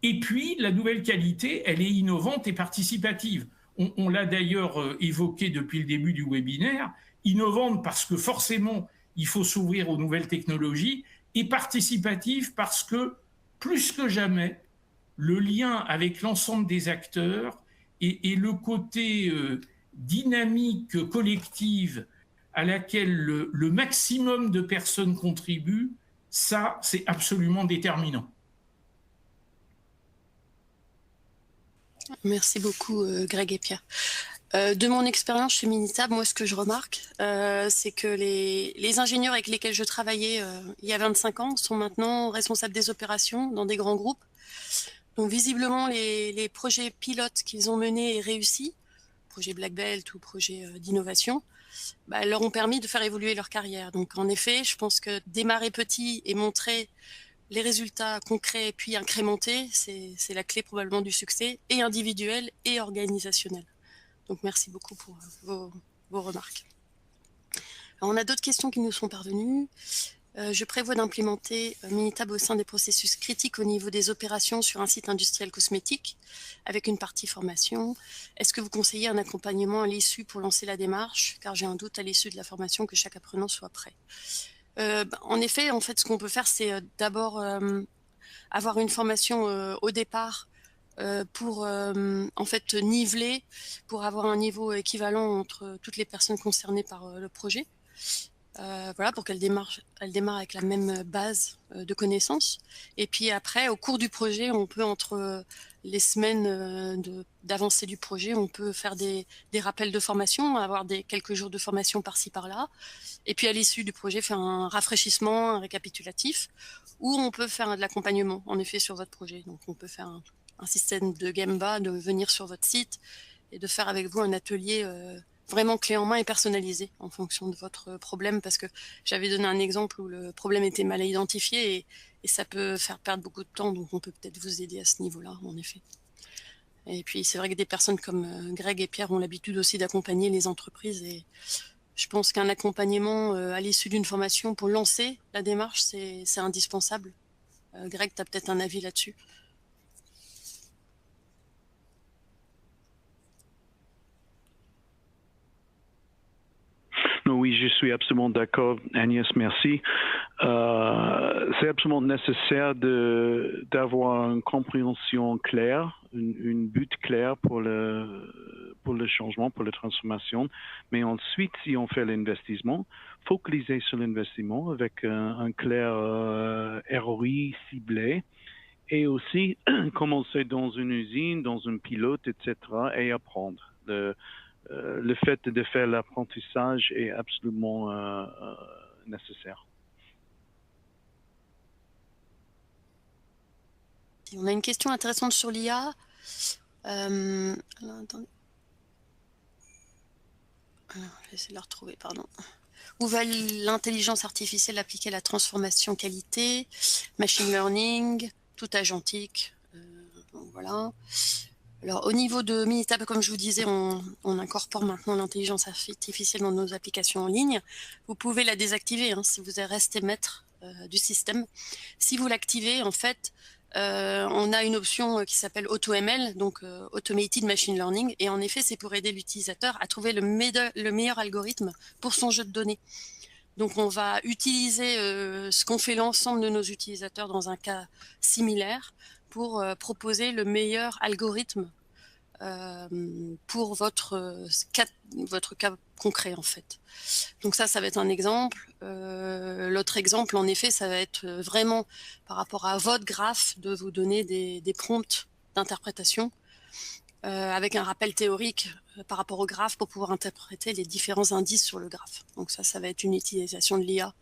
Et puis, la nouvelle qualité, elle est innovante et participative. On l'a d'ailleurs évoqué depuis le début du webinaire, innovante parce que forcément, il faut s'ouvrir aux nouvelles technologies, et participative parce que, plus que jamais, le lien avec l'ensemble des acteurs et le côté dynamique collective à laquelle le maximum de personnes contribuent, ça, c'est absolument déterminant. Merci beaucoup, Greg et Pierre. De mon expérience chez Minitab, moi, ce que je remarque, c'est que les ingénieurs avec lesquels je travaillais il y a 25 ans sont maintenant responsables des opérations dans des grands groupes. Donc, visiblement, les projets pilotes qu'ils ont menés et réussis, projets Black Belt ou projets d'innovation, leur ont permis de faire évoluer leur carrière. Donc, en effet, je pense que démarrer petit et montrer les résultats concrets puis incrémentés, c'est la clé probablement du succès, et individuel et organisationnel. Donc, merci beaucoup pour vos remarques. Alors, on a d'autres questions qui nous sont parvenues. Je prévois d'implémenter Minitab au sein des processus critiques au niveau des opérations sur un site industriel cosmétique, avec une partie formation. Est-ce que vous conseillez un accompagnement à l'issue pour lancer la démarche? Car j'ai un doute à l'issue de la formation que chaque apprenant soit prêt. En effet, ce qu'on peut faire, c'est d'abord avoir une formation au départ pour niveler, pour avoir un niveau équivalent entre toutes les personnes concernées par le projet. Pour qu'elle démarre avec la même base de connaissances. Et puis après, au cours du projet, on peut, entre les semaines d'avancée du projet, on peut faire des rappels de formation, avoir quelques jours de formation par-ci, par-là. Et puis à l'issue du projet, faire un rafraîchissement, un récapitulatif, ou on peut faire de l'accompagnement, en effet, sur votre projet. Donc on peut faire un système de Gemba, de venir sur votre site et de faire avec vous un atelier vraiment clé en main et personnalisé en fonction de votre problème, parce que j'avais donné un exemple où le problème était mal identifié et ça peut faire perdre beaucoup de temps, donc on peut peut-être vous aider à ce niveau-là, en effet. Et puis c'est vrai que des personnes comme Greg et Pierre ont l'habitude aussi d'accompagner les entreprises, et je pense qu'un accompagnement à l'issue d'une formation pour lancer la démarche, c'est indispensable. Greg, tu as peut-être un avis là-dessus? Oui, je suis absolument d'accord, Agnès, merci. C'est absolument nécessaire d'avoir une compréhension claire, une but clair pour le changement, pour la transformation. Mais ensuite, si on fait l'investissement, focaliser sur l'investissement avec un clair ROI ciblé, et aussi commencer dans une usine, dans un pilote, etc., et apprendre. Le fait de faire l'apprentissage est absolument nécessaire. On a une question intéressante sur l'IA. Alors, attendez. Alors, je vais essayer de la retrouver, pardon. Où va l'intelligence artificielle appliquer la transformation qualité, machine learning, tout agentique, voilà. Alors, au niveau de Minitab, comme je vous disais, on incorpore maintenant l'intelligence artificielle dans nos applications en ligne. Vous pouvez la désactiver si vous restez maître du système. Si vous l'activez, en fait, on a une option qui s'appelle AutoML, donc Automated Machine Learning, et en effet, c'est pour aider l'utilisateur à trouver le meilleur algorithme pour son jeu de données. Donc, on va utiliser ce qu'ont fait l'ensemble de nos utilisateurs dans un cas similaire pour proposer le meilleur algorithme pour votre cas concret en fait. Donc ça va être un exemple. L'autre exemple, en effet, ça va être vraiment par rapport à votre graphe de vous donner des prompts d'interprétation avec un rappel théorique par rapport au graphe pour pouvoir interpréter les différents indices sur le graphe. Donc ça va être une utilisation de l'IA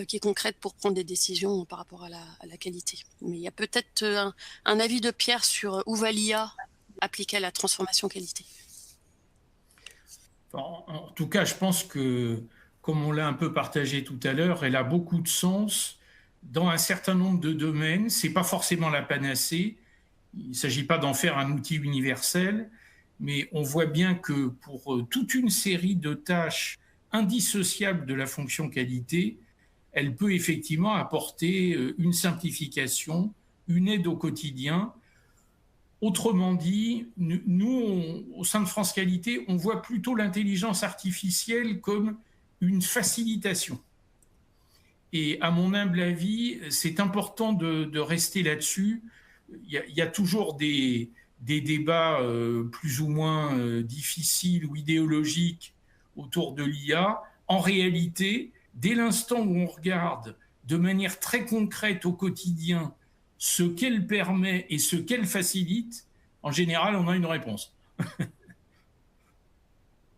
qui est concrète pour prendre des décisions par rapport à la qualité. Mais il y a peut-être un avis de Pierre sur où va l'IA appliquée à la transformation qualité. En tout cas, je pense que, comme on l'a un peu partagé tout à l'heure, elle a beaucoup de sens dans un certain nombre de domaines. Ce n'est pas forcément la panacée. Il ne s'agit pas d'en faire un outil universel, mais on voit bien que pour toute une série de tâches indissociables de la fonction qualité, elle peut effectivement apporter une simplification, une aide au quotidien. Autrement dit, nous, au sein de France Qualité, on voit plutôt l'intelligence artificielle comme une facilitation. Et à mon humble avis, c'est important de rester là-dessus. Il y a toujours des débats plus ou moins difficiles ou idéologiques autour de l'IA. En réalité, dès l'instant où on regarde de manière très concrète au quotidien ce qu'elle permet et ce qu'elle facilite, en général, on a une réponse.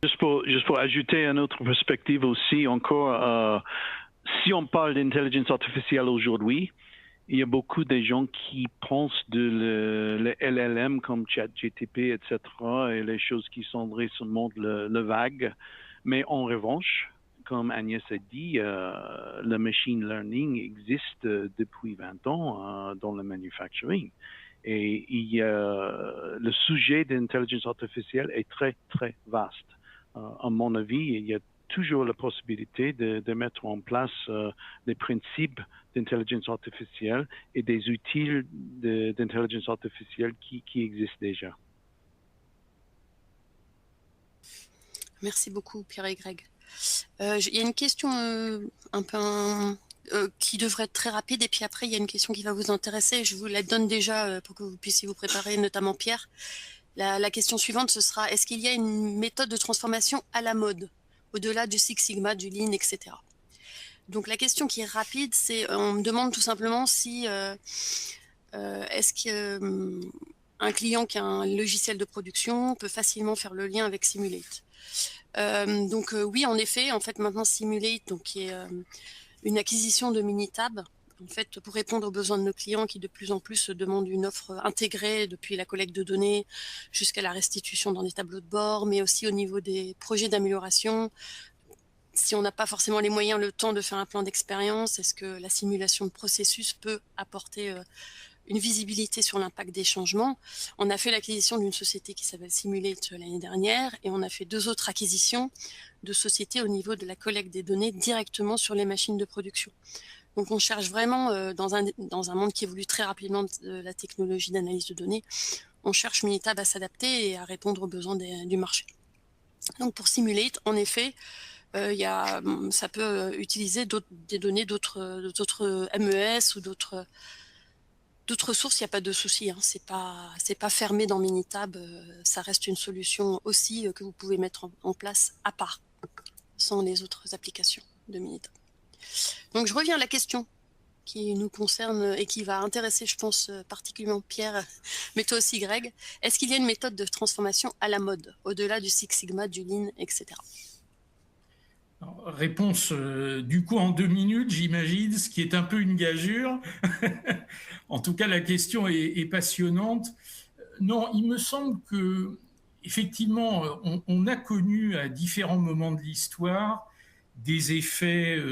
Juste pour ajouter une autre perspective aussi, encore, si on parle d'intelligence artificielle aujourd'hui, il y a beaucoup de gens qui pensent de le LLM comme ChatGPT, etc., et les choses qui sont récemment le vague. Mais en revanche, comme Agnès a dit, le machine learning existe depuis 20 ans dans le manufacturing. Et le sujet d'intelligence artificielle est très, très vaste. À mon avis, il y a toujours la possibilité de mettre en place des principes d'intelligence artificielle et des outils d'intelligence artificielle qui existent déjà. Merci beaucoup, Pierre et Greg. Il y a une question qui devrait être très rapide, et puis après, il y a une question qui va vous intéresser. Je vous la donne déjà pour que vous puissiez vous préparer, notamment Pierre. La question suivante, ce sera: est-ce qu'il y a une méthode de transformation à la mode, au-delà du Six Sigma, du Lean, etc. Donc la question qui est rapide, c'est on me demande tout simplement si est-ce qu'un client qui a un logiciel de production peut facilement faire le lien avec Simulate. Oui, en effet, maintenant Simulate, donc, qui est une acquisition de Minitab, en fait, pour répondre aux besoins de nos clients qui de plus en plus demandent une offre intégrée depuis la collecte de données jusqu'à la restitution dans des tableaux de bord, mais aussi au niveau des projets d'amélioration. Si on n'a pas forcément les moyens, le temps de faire un plan d'expérience, est-ce que la simulation de processus peut apporter une visibilité sur l'impact des changements? On a fait l'acquisition d'une société qui s'appelle Simulate l'année dernière, et on a fait 2 autres acquisitions de sociétés au niveau de la collecte des données directement sur les machines de production. Donc on cherche vraiment, dans un monde qui évolue très rapidement de la technologie d'analyse de données, on cherche Minitab à s'adapter et à répondre aux besoins du marché. Donc pour Simulate, en effet, ça peut utiliser des données d'autres MES ou d'autres sources. Il n'y a pas de souci, hein. C'est pas fermé dans Minitab, ça reste une solution aussi que vous pouvez mettre en place à part, sans les autres applications de Minitab. Donc je reviens à la question qui nous concerne et qui va intéresser, je pense, particulièrement Pierre, mais toi aussi Greg. Est-ce qu'il y a une méthode de transformation à la mode, au-delà du Six Sigma, du Lean, etc. Alors, réponse du coup en 2 minutes, j'imagine, ce qui est un peu une gageure. En tout cas, la question est passionnante. Non, il me semble que effectivement, on a connu à différents moments de l'histoire des effets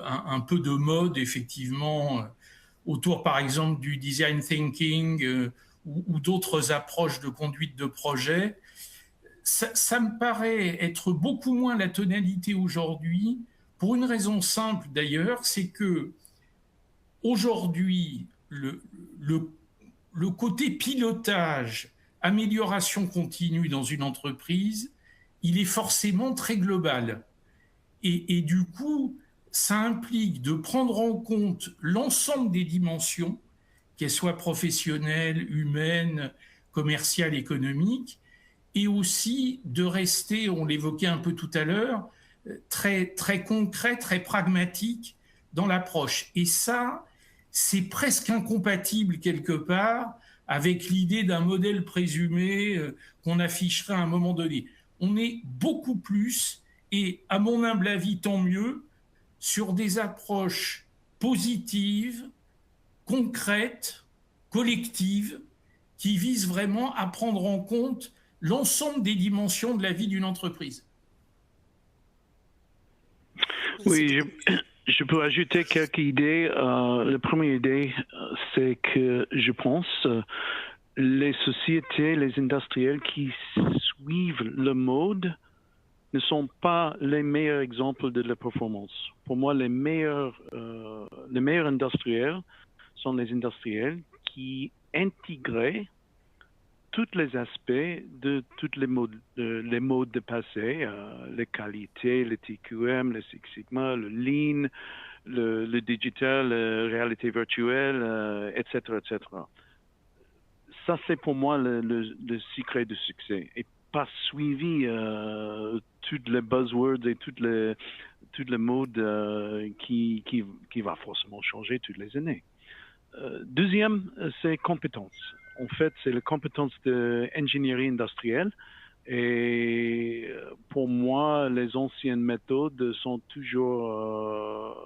un peu de mode, effectivement, autour par exemple du design thinking ou d'autres approches de conduite de projet. Ça me paraît être beaucoup moins la tonalité aujourd'hui, pour une raison simple d'ailleurs, c'est que aujourd'hui, le côté pilotage, amélioration continue dans une entreprise, il est forcément très global. Et du coup, ça implique de prendre en compte l'ensemble des dimensions qu'elle soit professionnelle, humaine, commerciale, économique, et aussi de rester, on l'évoquait un peu tout à l'heure, très, très concret, très pragmatique dans l'approche. Et ça, c'est presque incompatible quelque part avec l'idée d'un modèle présumé qu'on afficherait à un moment donné. On est beaucoup plus, et à mon humble avis, tant mieux, sur des approches positives, concrètes, collectives, qui visent vraiment à prendre en compte l'ensemble des dimensions de la vie d'une entreprise. Oui, je peux ajouter quelques idées. La première idée, c'est que je pense les sociétés, les industriels qui suivent le mode ne sont pas les meilleurs exemples de la performance. Pour moi, les meilleurs industriels sont les industriels qui intègrent tous les aspects de tous les modes de passé, les qualités, le TQM, le Six Sigma, le Lean, le digital, la réalité virtuelle, etc., etc. Ça, c'est pour moi le secret du succès. Et pas suivi tous les buzzwords et tous les modes qui va forcément changer toutes les années. Deuxième, c'est compétences. En fait, c'est la compétence d'ingénierie industrielle. Et pour moi, les anciennes méthodes sont toujours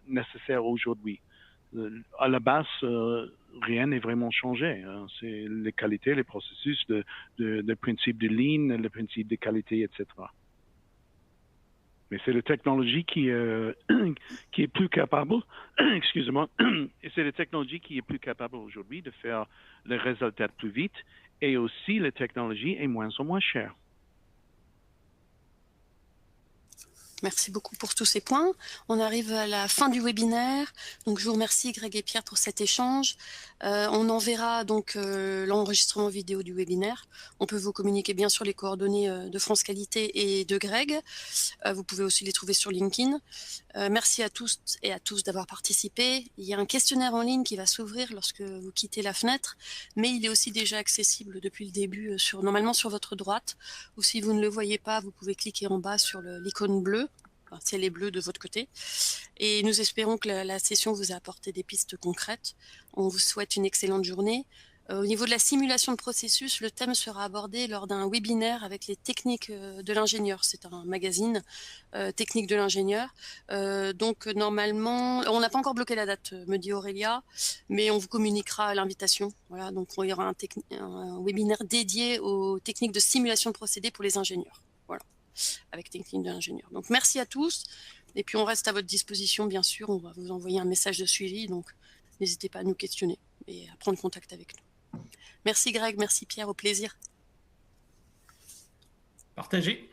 nécessaires aujourd'hui. À la base, rien n'est vraiment changé. Hein. C'est les qualités, les processus, le principe de Lean, le principe de qualité, etc. Mais c'est la technologie qui est plus capable, excusez-moi, et c'est la technologie qui est plus capable aujourd'hui de faire les résultats plus vite, et aussi la technologie est moins en moins chère. Merci beaucoup pour tous ces points. On arrive à la fin du webinaire. Donc, je vous remercie Greg et Pierre pour cet échange. On enverra donc l'enregistrement vidéo du webinaire. On peut vous communiquer bien sûr les coordonnées de France Qualité et de Greg. Vous pouvez aussi les trouver sur LinkedIn. Merci à tous et à tous d'avoir participé. Il y a un questionnaire en ligne qui va s'ouvrir lorsque vous quittez la fenêtre, mais il est aussi déjà accessible depuis le début, normalement sur votre droite. Ou si vous ne le voyez pas, vous pouvez cliquer en bas sur l'icône bleue, si elle est bleue de votre côté. Et nous espérons que la session vous a apporté des pistes concrètes. On vous souhaite une excellente journée. Au niveau de la simulation de processus, le thème sera abordé lors d'un webinaire avec les techniques de l'ingénieur. C'est un magazine technique de l'ingénieur. Donc normalement, on n'a pas encore bloqué la date, me dit Aurélia, mais on vous communiquera l'invitation. Voilà, donc il y aura un webinaire dédié aux techniques de simulation de procédés pour les ingénieurs. Voilà, avec technique de l'ingénieur. Donc merci à tous. Et puis on reste à votre disposition, bien sûr. On va vous envoyer un message de suivi. Donc n'hésitez pas à nous questionner et à prendre contact avec nous. Merci Greg, merci Pierre, au plaisir. Partagez.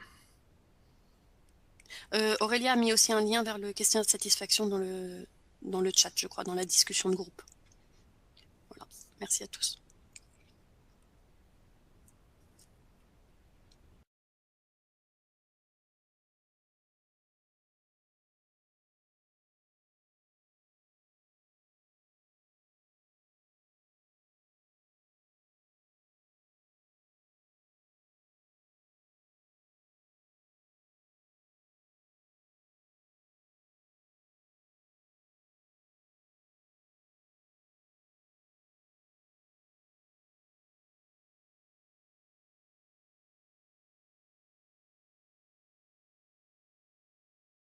Aurélia a mis aussi un lien vers le questionnaire de satisfaction dans le chat, je crois, dans la discussion de groupe. Voilà, merci à tous.